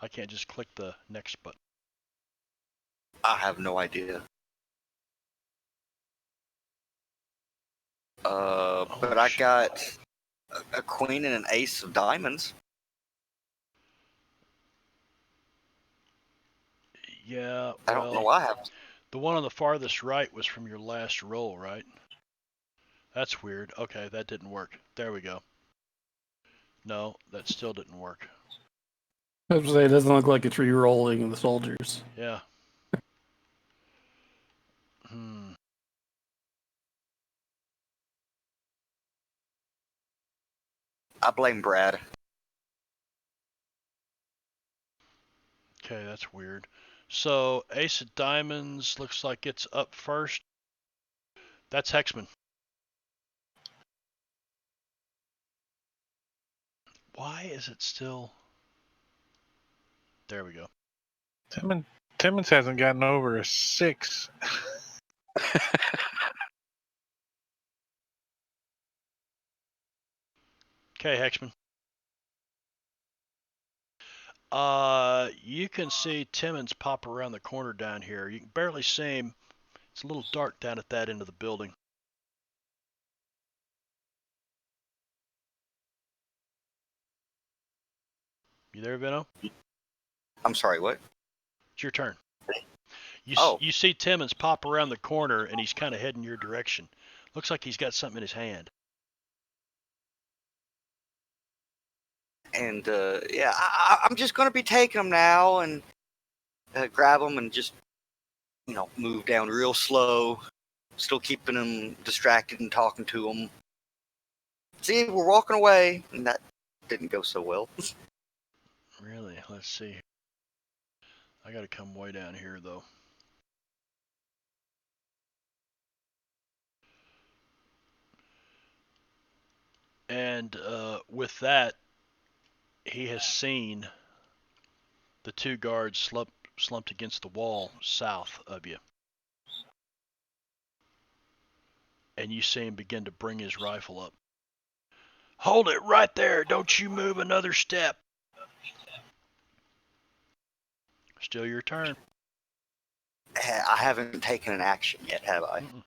I can't just click the next button. I have no idea. But I got a queen and an ace of diamonds. Yeah, I don't know why I have. The one on the farthest right was from your last roll, right? That's weird. Okay, that didn't work. There we go. No, that still didn't work. I was going to say, it doesn't look like it's re-rolling the soldiers. Yeah. I blame Brad. Okay, that's weird. So ace of diamonds looks like it's up first. That's Hexman. Why is it still... There we go. Timmons hasn't gotten over a 6. Okay, Hexman. You can see Timmons pop around the corner down here. You can barely see him. It's a little dark down at that end of the building. You there, Vino? I'm sorry, what? It's your turn. Oh. You see Timmons pop around the corner, and he's kind of heading your direction. Looks like he's got something in his hand. And yeah, I'm just gonna be taking them now and grab them and just move down real slow, still keeping them distracted and talking to them. See, we're walking away, and that didn't go so well. Really? Let's see. I gotta come way down here though. And with that, he has seen the 2 guards slumped against the wall south of you. And you see him begin to bring his rifle up. Hold it right there. Don't you move another step. Still your turn. I haven't taken an action yet, have I? Mm-mm.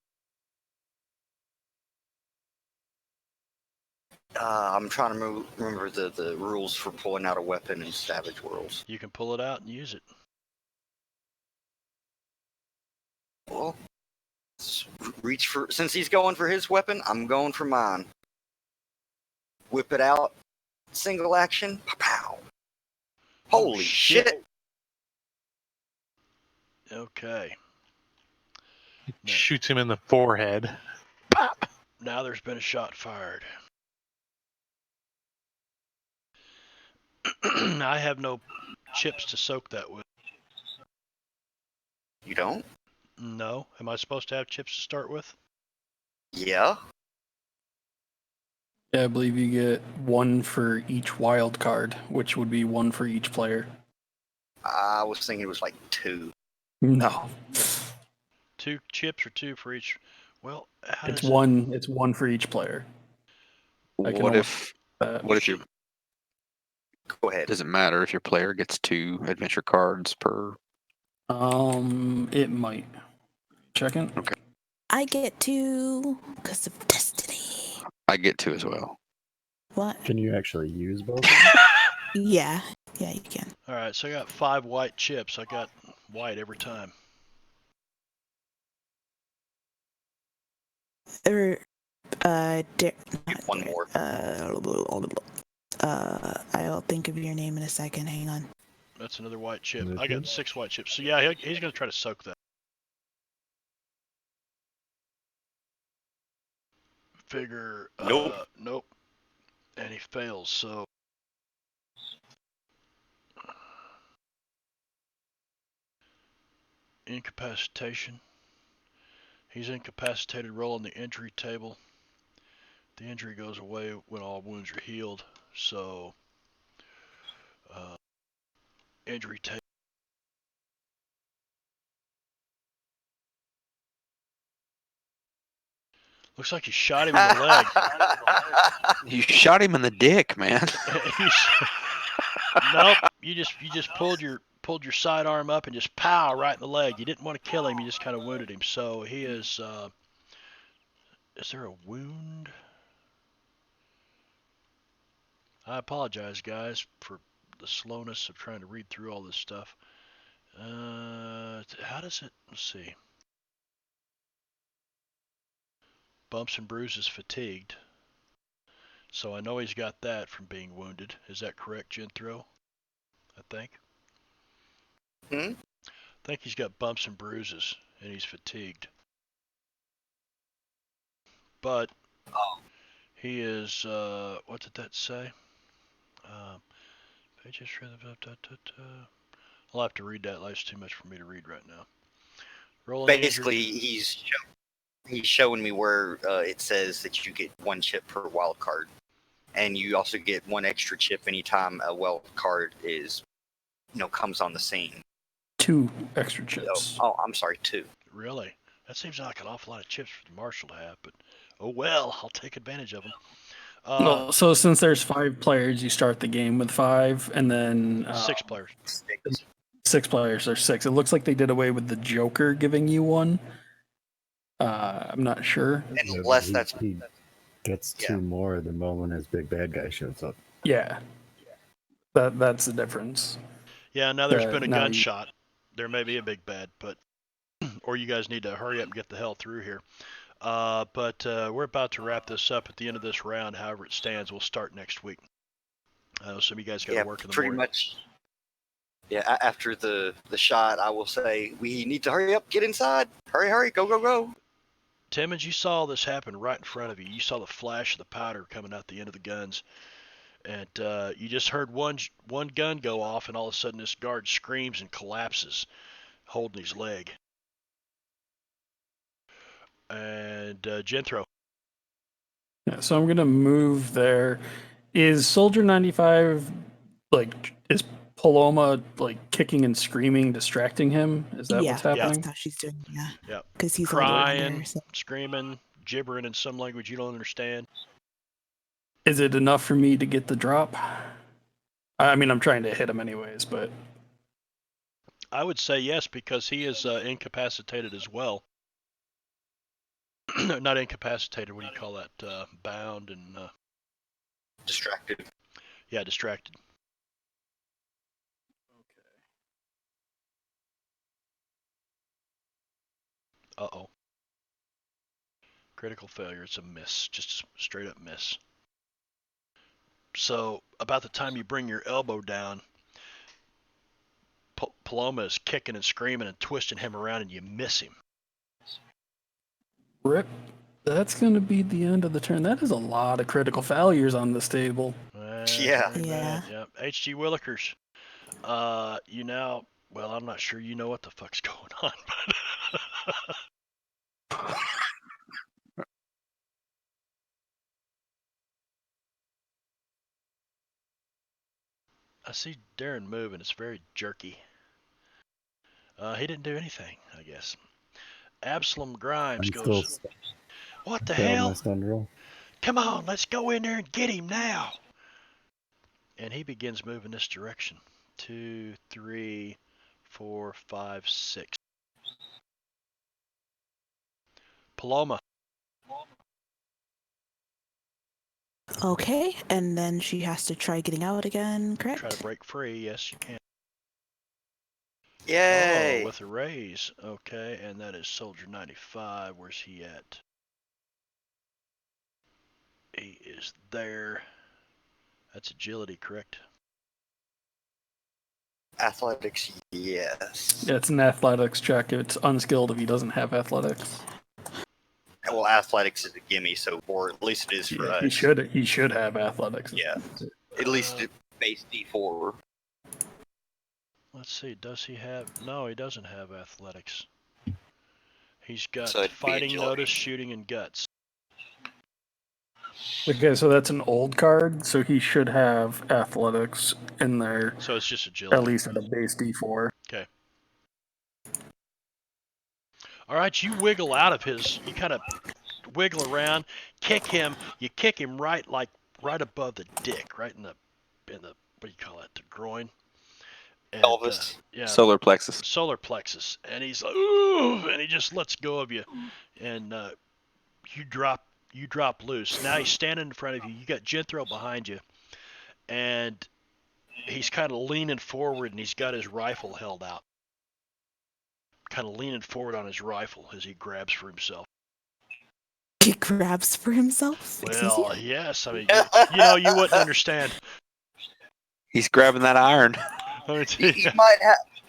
I'm trying to remember the rules for pulling out a weapon in Savage Worlds. You can pull it out and use it. Well, reach for... Since he's going for his weapon, I'm going for mine. Whip it out. Single action. Pow! Holy shit! Okay. Shoots him in the forehead. Pop! Now there's been a shot fired. I have no chips to soak that with. You don't? No. Am I supposed to have chips to start with? Yeah. Yeah, I believe you get one for each wild card, which would be one for each player. I was thinking it was like 2. No, 2 chips or 2 for each? Well, how it's does one. It's one for each player. I can What only- if Uh, what if your Go ahead. doesn't matter if your player gets 2 adventure cards per? It might. Checking. Okay, I get to because of destiny. I get 2 as well. What? Can you actually use both? Yeah, you can. All right, so I got 5 white chips. I got white every time. Or, Get one more. I'll think of your name in a second. Hang on. That's another white chip. Another I got chip? 6 white chips. So yeah, he's going to try to soak that. Figure. Nope. Nope. And he fails. So. Incapacitation. He's incapacitated. Roll on the injury table. The injury goes away when all wounds are healed. So. Injury table. Looks like you shot him in the leg. You shot him in the dick, man. Nope. You just pulled your sidearm up and just pow right in the leg. You didn't want to kill him. You just kind of wounded him. So he is. Is there a wound? I apologize, guys, for the slowness of trying to read through all this stuff. How does it? Let's see. Bumps and bruises, fatigued. So I know he's got that from being wounded. Is that correct, Jynthro? I think. Hmm? I think he's got bumps and bruises, and he's fatigued. But he is. What did that say? Pages for the. I'll have to read that. Life's too much for me to read right now. Rolling the Basically, injury- he's showing me where it says that you get 1 chip per wild card, and you also get 1 extra chip anytime a wild card is, comes on the scene. 2 extra chips. Oh, I'm sorry, 2. Really? That seems like an awful lot of chips for the marshal to have, but oh well, I'll take advantage of them. Well, so since there's 5 players, you start the game with 5, and then 6 players. 6 players or 6. It looks like they did away with the Joker giving you 1. I'm not sure. Unless that's he gets 2 more the moment his big bad guy shows up. Yeah, that's the difference. Yeah, now there's been a now you- gunshot. There may be a big bad, but or you guys need to hurry up and get the hell through here. But we're about to wrap this up at the end of this round. However it stands, we'll start next week. Some of you guys got to work in the pretty morning. much. Yeah, after the shot, I will say we need to hurry up, get inside, hurry, go. Timmons, you saw this happen right in front of you. You saw the flash of the powder coming out the end of the guns, and you just heard one gun go off, and all of a sudden this guard screams and collapses, holding his leg. And Jynthro. Yeah, so I'm gonna move there. Is Soldier 95 is Paloma kicking and screaming, distracting him? Is that what's happening? That's how she's doing. Yeah. Yep. Because he's Crying, her, so. screaming, gibbering in some language you don't understand. Is it enough for me to get the drop? I mean, I'm trying to hit him anyways, but I would say yes, because he is incapacitated as well. Not incapacitated. What do you call that? Bound and Distracted. yeah, distracted. Uh-oh. Critical failure. It's a miss. Just a straight up miss. So about the time you bring your elbow down, Paloma is kicking and screaming and twisting him around, and you miss him. rip. That's gonna be the end of the turn. That is a lot of critical failures on this table. Yeah. Yeah. H.G. Willikers. You now Well, I'm not sure you know what the fuck's going on, but I see Darren move and it's very jerky. He didn't do anything, I guess. Absalom Grimes I'm still goes, "What the failed my hell? stun roll. Come on, let's go in there and get him now." And he begins moving this direction. 2, 3, 4, 5, 6. Paloma. Okay, and then she has to try getting out again, correct? Try to break free. Yes, you can. Yay! Oh, with a raise. Okay, and that is Soldier 95. Where's he at? He is there. That's agility, correct? Athletics, yes. Yeah, it's an athletics check. It's unskilled if he doesn't have athletics. Well, athletics is a gimme, so or at least it is for Yeah, us. he should have athletics. Yeah. At least it base D4. Let's see. Does he have? No, he doesn't have athletics. He's got So it'd be fighting agility. notice, shooting, and guts. Okay, so that's an old card, so he should have athletics in there, So it's just agility. at least at a base D4. Okay. All right, you wiggle out of his. You kind of wiggle around, kick him. You kick him right above the dick, right in the what do you call it? The groin. And, Pelvis. yeah. Solar plexus. Solar plexus, and he's like, ooh, and he just lets go of you, and you drop loose. Now he's standing in front of you. You got Jethro behind you, and he's kind of leaning forward, and he's got his rifle held out, kind of leaning forward on his rifle as he grabs for himself. He grabs for himself? Excuse Well, you? yes, I mean, you wouldn't understand. He's grabbing that iron. Let me tell you.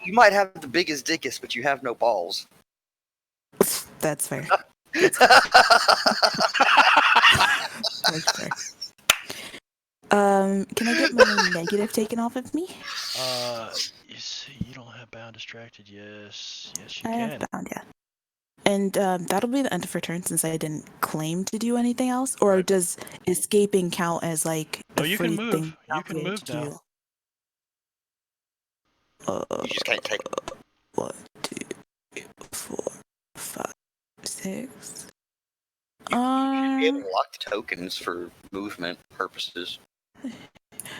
You might have the biggest dickus, but you have no balls. That's fair. That's That's fair. Can I get my negative taken off of me? You see, you don't have bound distracted. Yes, you I can. have bound, yeah. And that'll be the end of her turn since I didn't claim to do anything else. Or Right. does escaping count as like No, a you can free move. thing? You not can be move now. HQ? You just can't take 1, 2, 3, 4, 5, 6. be able to lock the tokens for movement purposes.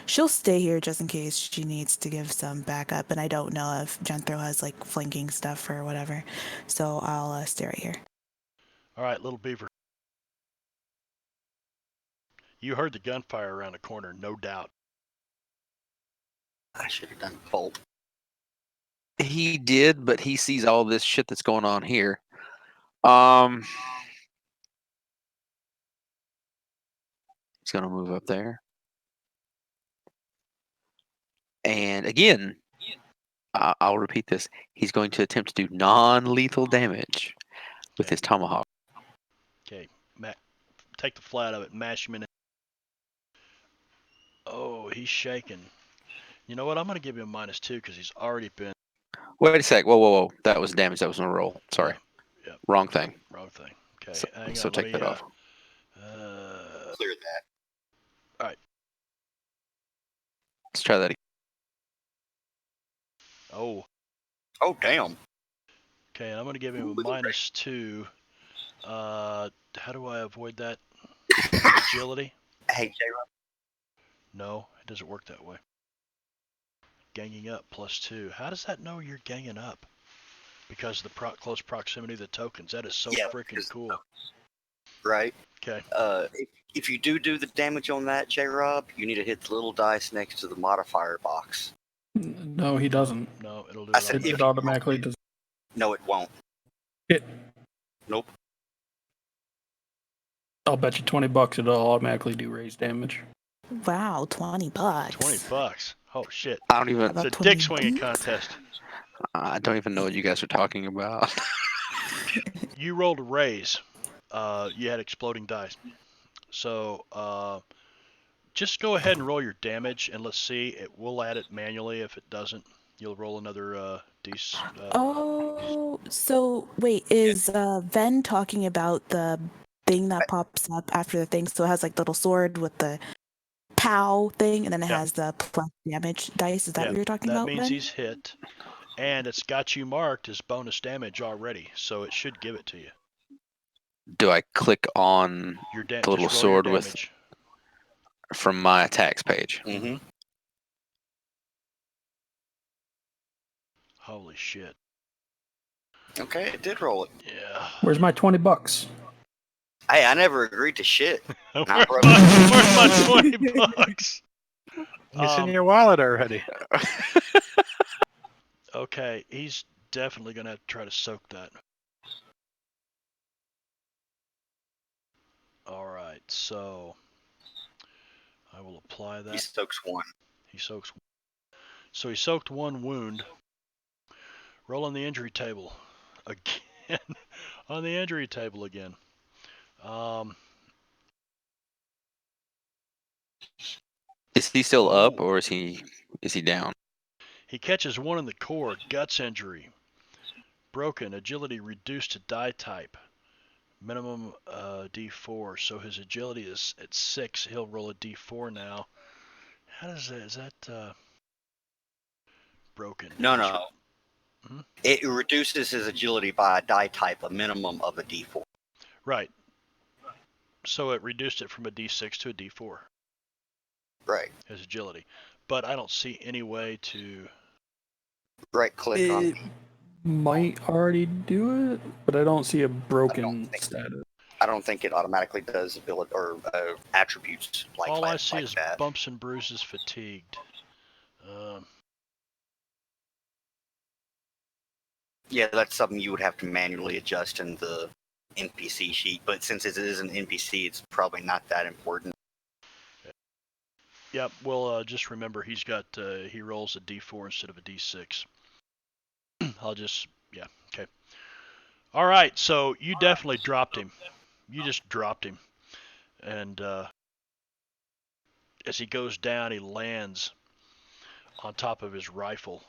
She'll stay here just in case she needs to give some backup, and I don't know if Jethro has like flanking stuff or whatever. So I'll stay right here. All right, little beaver. You heard the gunfire around the corner, no doubt. I should have done bolt. He did, but he sees all this shit that's going on here. He's gonna move up there. And again, I'll repeat this. He's going to attempt to do non-lethal damage with his tomahawk. Okay, take the flat of it, mash him in. Oh, he's shaking. You know what? I'm going to give him a -2 because he's already been. Wait a sec. Whoa. That was damage. That was on a roll. Sorry. Yeah. Wrong thing. Wrong thing. Okay, So, hang so on, take that off. Clear that. Let's try that again. Oh, Damn. okay, and I'm going to give him a -2. How do I avoid that? Agility? Hey, J-Rob. No, it doesn't work that way. Ganging up +2. How does that know you're ganging up? Because of the close proximity of the tokens. That is so Yeah, freaking because- cool. Right? Okay. If you do the damage on that, J-Rob, you need to hit the little dice next to the modifier box. No, he doesn't. No, it'll do I it. said on if It that. you- automatically does. No, it won't. It. Nope. I'll bet you $20 it'll automatically do raise damage. Wow, $20. $20. Oh shit! I don't even. About It's a dick 20 swinging beats? contest. I don't even know what you guys are talking about. You rolled a raise. You had exploding dice. So Just go ahead and roll your damage, and let's see. We'll add it manually. If it doesn't, you'll roll another Oh, so wait, is Ven talking about the thing that pops up after the thing? So it has like the little sword with the POW thing, and then it Yep. has the plus damage dice. Is that Yep, what you're talking that about, means Ven? he's hit, and it's got you marked as bonus damage already, so it should give it to you. Do I click on Your the little just roll your sword with damage. from my attacks page? Mm-hmm. Holy shit. Okay, it did roll it. Yeah. Where's my $20? Hey, I never agreed to shit. Where's Not broke. my 20 bucks? It's in your wallet already. Okay, he's definitely going to have to try to soak that. Alright, so I will apply He that. soaks one. He soaks. So he soaked one wound. Roll on the injury table. Again. On the injury table again. Is he still up or is he down? He catches one in the core, guts injury. Broken, agility reduced to die type. Minimum D4, so his agility is at 6. He'll roll a D4 now. How does that, is that broken? No. Hmm? It reduces his agility by a die type, a minimum of a D4. Right. So it reduced it from a D6 to a D4. Right. His agility. But I don't see any way to... Right click on It might already do it, but I don't see a broken think- status. I don't think it automatically does ability or attributes like All that. I see like is that. bumps and bruises, fatigued. Yeah, that's something you would have to manually adjust in the NPC sheet. But since it is an NPC, it's probably not that important. Yep, well, just remember he's got, he rolls a D4 instead of a D6. I'll just, yeah, okay. All right, so you definitely dropped him. You just dropped him. And as he goes down, he lands on top of his rifle.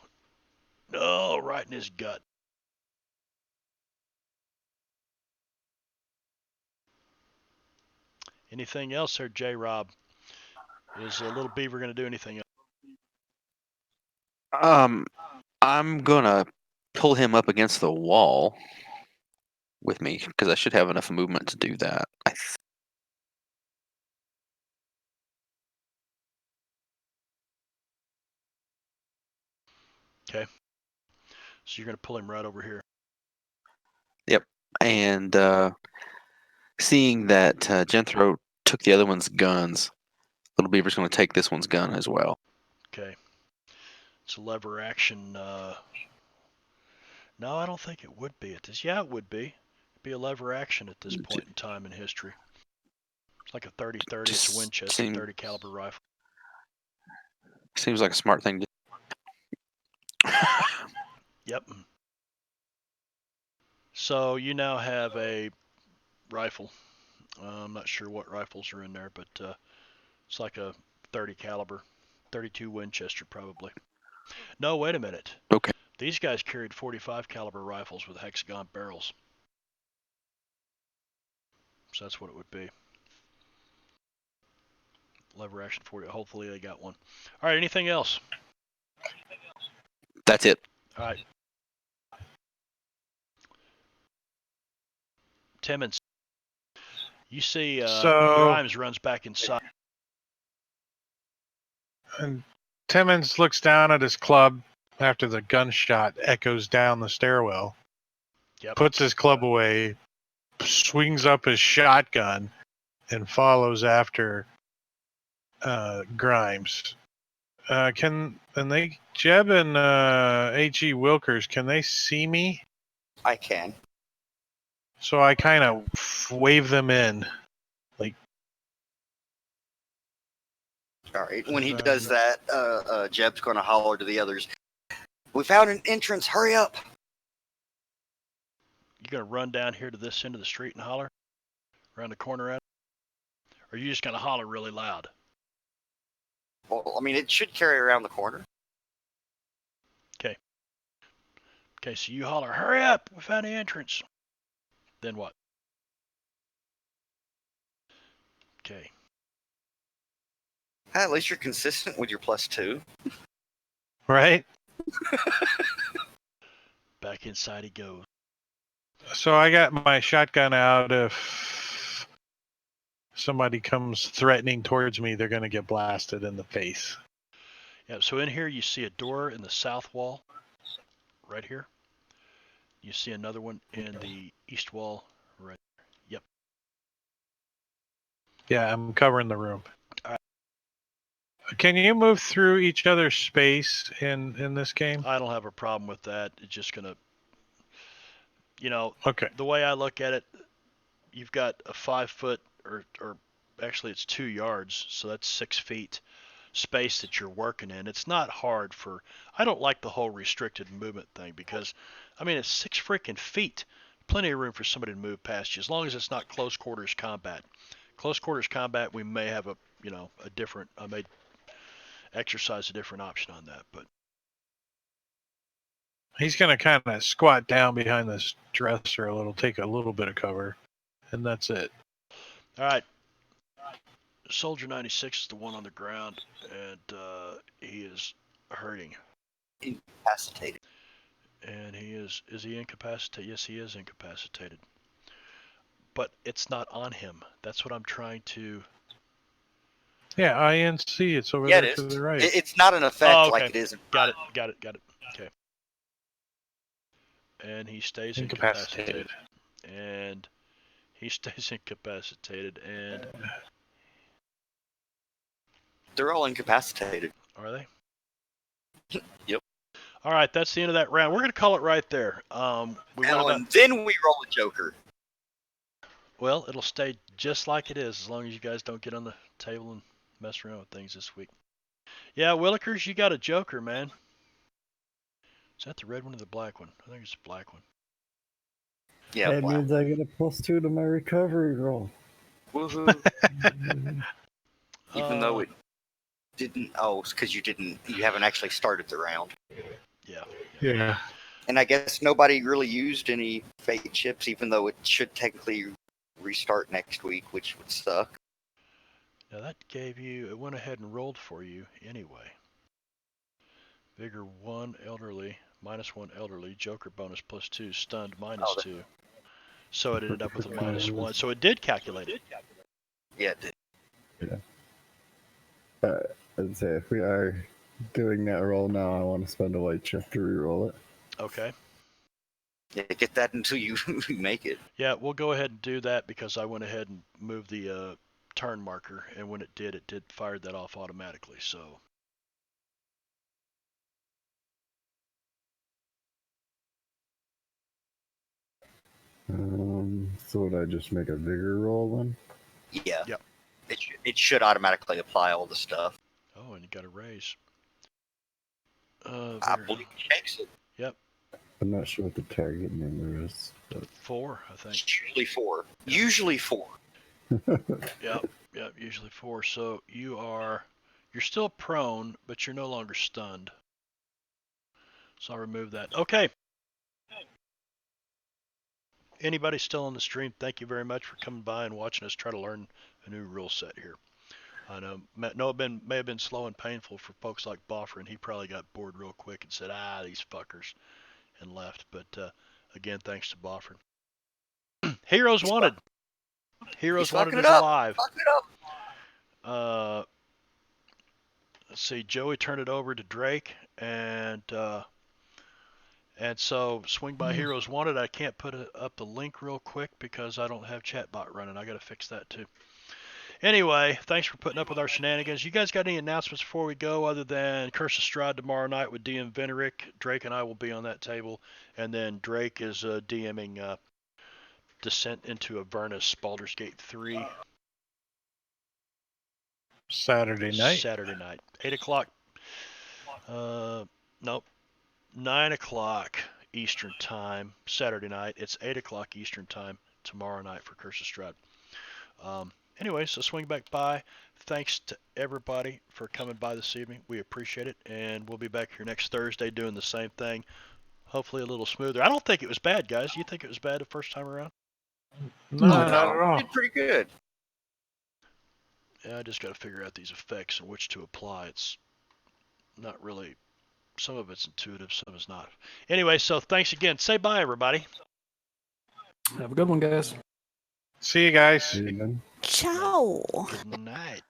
Oh, right in his gut. Anything else there, J-Rob? Is Little Beaver going to do anything else? I'm gonna pull him up against the wall with me because I should have enough movement to do that. Okay. So you're going to pull him right over here. Yep. And seeing that Genthro took the other one's guns, Little Beaver's going to take this one's gun as well. Okay. It's a lever action. No, I don't think it would be at this. Yeah, it would be. It'd be a lever action at this point in time in history. It's like a 30-30. It's a Winchester 30 caliber rifle. Seems like a smart thing to do. Yep. So you now have a rifle. I'm not sure what rifles are in there, but it's like a 30 caliber, 32 Winchester probably. No, wait a minute. Okay. These guys carried 45 caliber rifles with hexagon barrels. So that's what it would be. Lever action 40. Hopefully they got one. All right, anything else? That's it. All right. Timmons. You see Grimes runs back inside. And Timmons looks down at his club after the gunshot echoes down the stairwell. Yep. Puts his club away, swings up his shotgun, and follows after Grimes. Jeb and H.E. Wilkers, can they see me? I can. So I kind of wave them in. All right. When he does that, Jeb's going to holler to the others. We found an entrance. Hurry up. You gonna run down here to this end of the street and holler? Around the corner at it? Or are you just gonna holler really loud? Well, I mean, it should carry around the corner. Okay, so you holler, hurry up, we found the entrance. Then what? Okay. At least you're consistent with your +2. Right? Back inside he goes. So I got my shotgun out. If somebody comes threatening towards me, they're going to get blasted in the face. Yeah, so in here you see a door in the south wall, right here. You see another one in the east wall, right. Yep. Yeah, I'm covering the room. All right. Can you move through each other's space in this game? I don't have a problem with that. It's just gonna, Okay. the way I look at it, you've got a 5 foot or actually it's 2 yards, so that's 6 feet space that you're working in. It's not hard for. I don't like the whole restricted movement thing because, I mean, it's 6 freaking feet. Plenty of room for somebody to move past you as long as it's not close quarters combat. Close quarters combat, we may have a different. I may exercise a different option on that, but He's going to kind of squat down behind this dresser a little, take a little bit of cover, and that's it. all right. Soldier 96 is the one on the ground, and he is hurting. Incapacitated. And is he incapacitated? Yes, he is incapacitated. But it's not on him. That's what I'm trying to. Yeah, INC, it's over Yeah, there it to is. the right. It's not an effect Oh, okay. like it is. Got it. Okay. And he stays incapacitated. And he stays incapacitated. And They're all incapacitated. are they? Yep. All right, that's the end of that round. We're going to call it right there. And then we roll a joker. Well, it'll stay just like it is as long as you guys don't get on the table and mess around with things this week. Yeah, Willikers, you got a joker, man. Is that the red one or the black one? I think it's the black one. Yeah, That black. means I get a +2 to my recovery roll. Woohoo. Even though it didn't. Oh, it's because you haven't actually started the round. Yeah. Yeah. And I guess nobody really used any fate chips, even though it should technically restart next week, which would suck. Now that gave you, it went ahead and rolled for you anyway. Vigor 1, elderly, -1 elderly, joker bonus +2, stunned -2. So it ended up with a -1. So it did calculate it. Yeah, it did. I'd say if we are doing that roll now, I want to spend a white chip to re-roll it. Okay. Yeah, get that until you make it. Yeah, we'll go ahead and do that because I went ahead and moved the turn marker, and when it did fire that off automatically. So. So would I just make a vigor roll then? Yeah. Yep. It should automatically apply all the stuff. Oh, and you got a raise. I believe it shakes it. Yep. I'm not sure what the target number is. But... 4, I think. It's usually 4. Usually 4. Yep, usually 4. So you're still prone, but you're no longer stunned. So I'll remove that. Okay. Anybody still on the stream, thank you very much for coming by and watching us try to learn a new rule set here. I know it may have been slow and painful for folks like Boffer, and he probably got bored real quick and said, these fuckers, and left. But again, thanks to Boffer. Heroes Wanted. Heroes Wanted is alive. Fuck it up. Let's see, Joey turned it over to Drake, and so swing by Heroes Wanted. I can't put up the link real quick because I don't have chatbot running. I got to fix that too. Anyway, thanks for putting up with our shenanigans. You guys got any announcements before we go other than Curse of Strahd tomorrow night with DM Venerick? Drake and I will be on that table. And then Drake is DMing Descent into Avernus, Baldur's Gate 3. Saturday night. 8 o'clock. Nope. 9 o'clock Eastern time, Saturday night. It's 8 o'clock Eastern time tomorrow night for Curse of Strahd. anyway, so swing back by. Thanks to everybody for coming by this evening. We appreciate it, and we'll be back here next Thursday doing the same thing. Hopefully a little smoother. I don't think it was bad, guys. You think it was bad the first time around? No, not at all. Did pretty good. Yeah, I just got to figure out these effects and which to apply. It's not really. Some of it's intuitive, some is not. Anyway, so thanks again. Say bye, everybody. Have a good one, guys. See you guys. See you then. Ciao. Good night.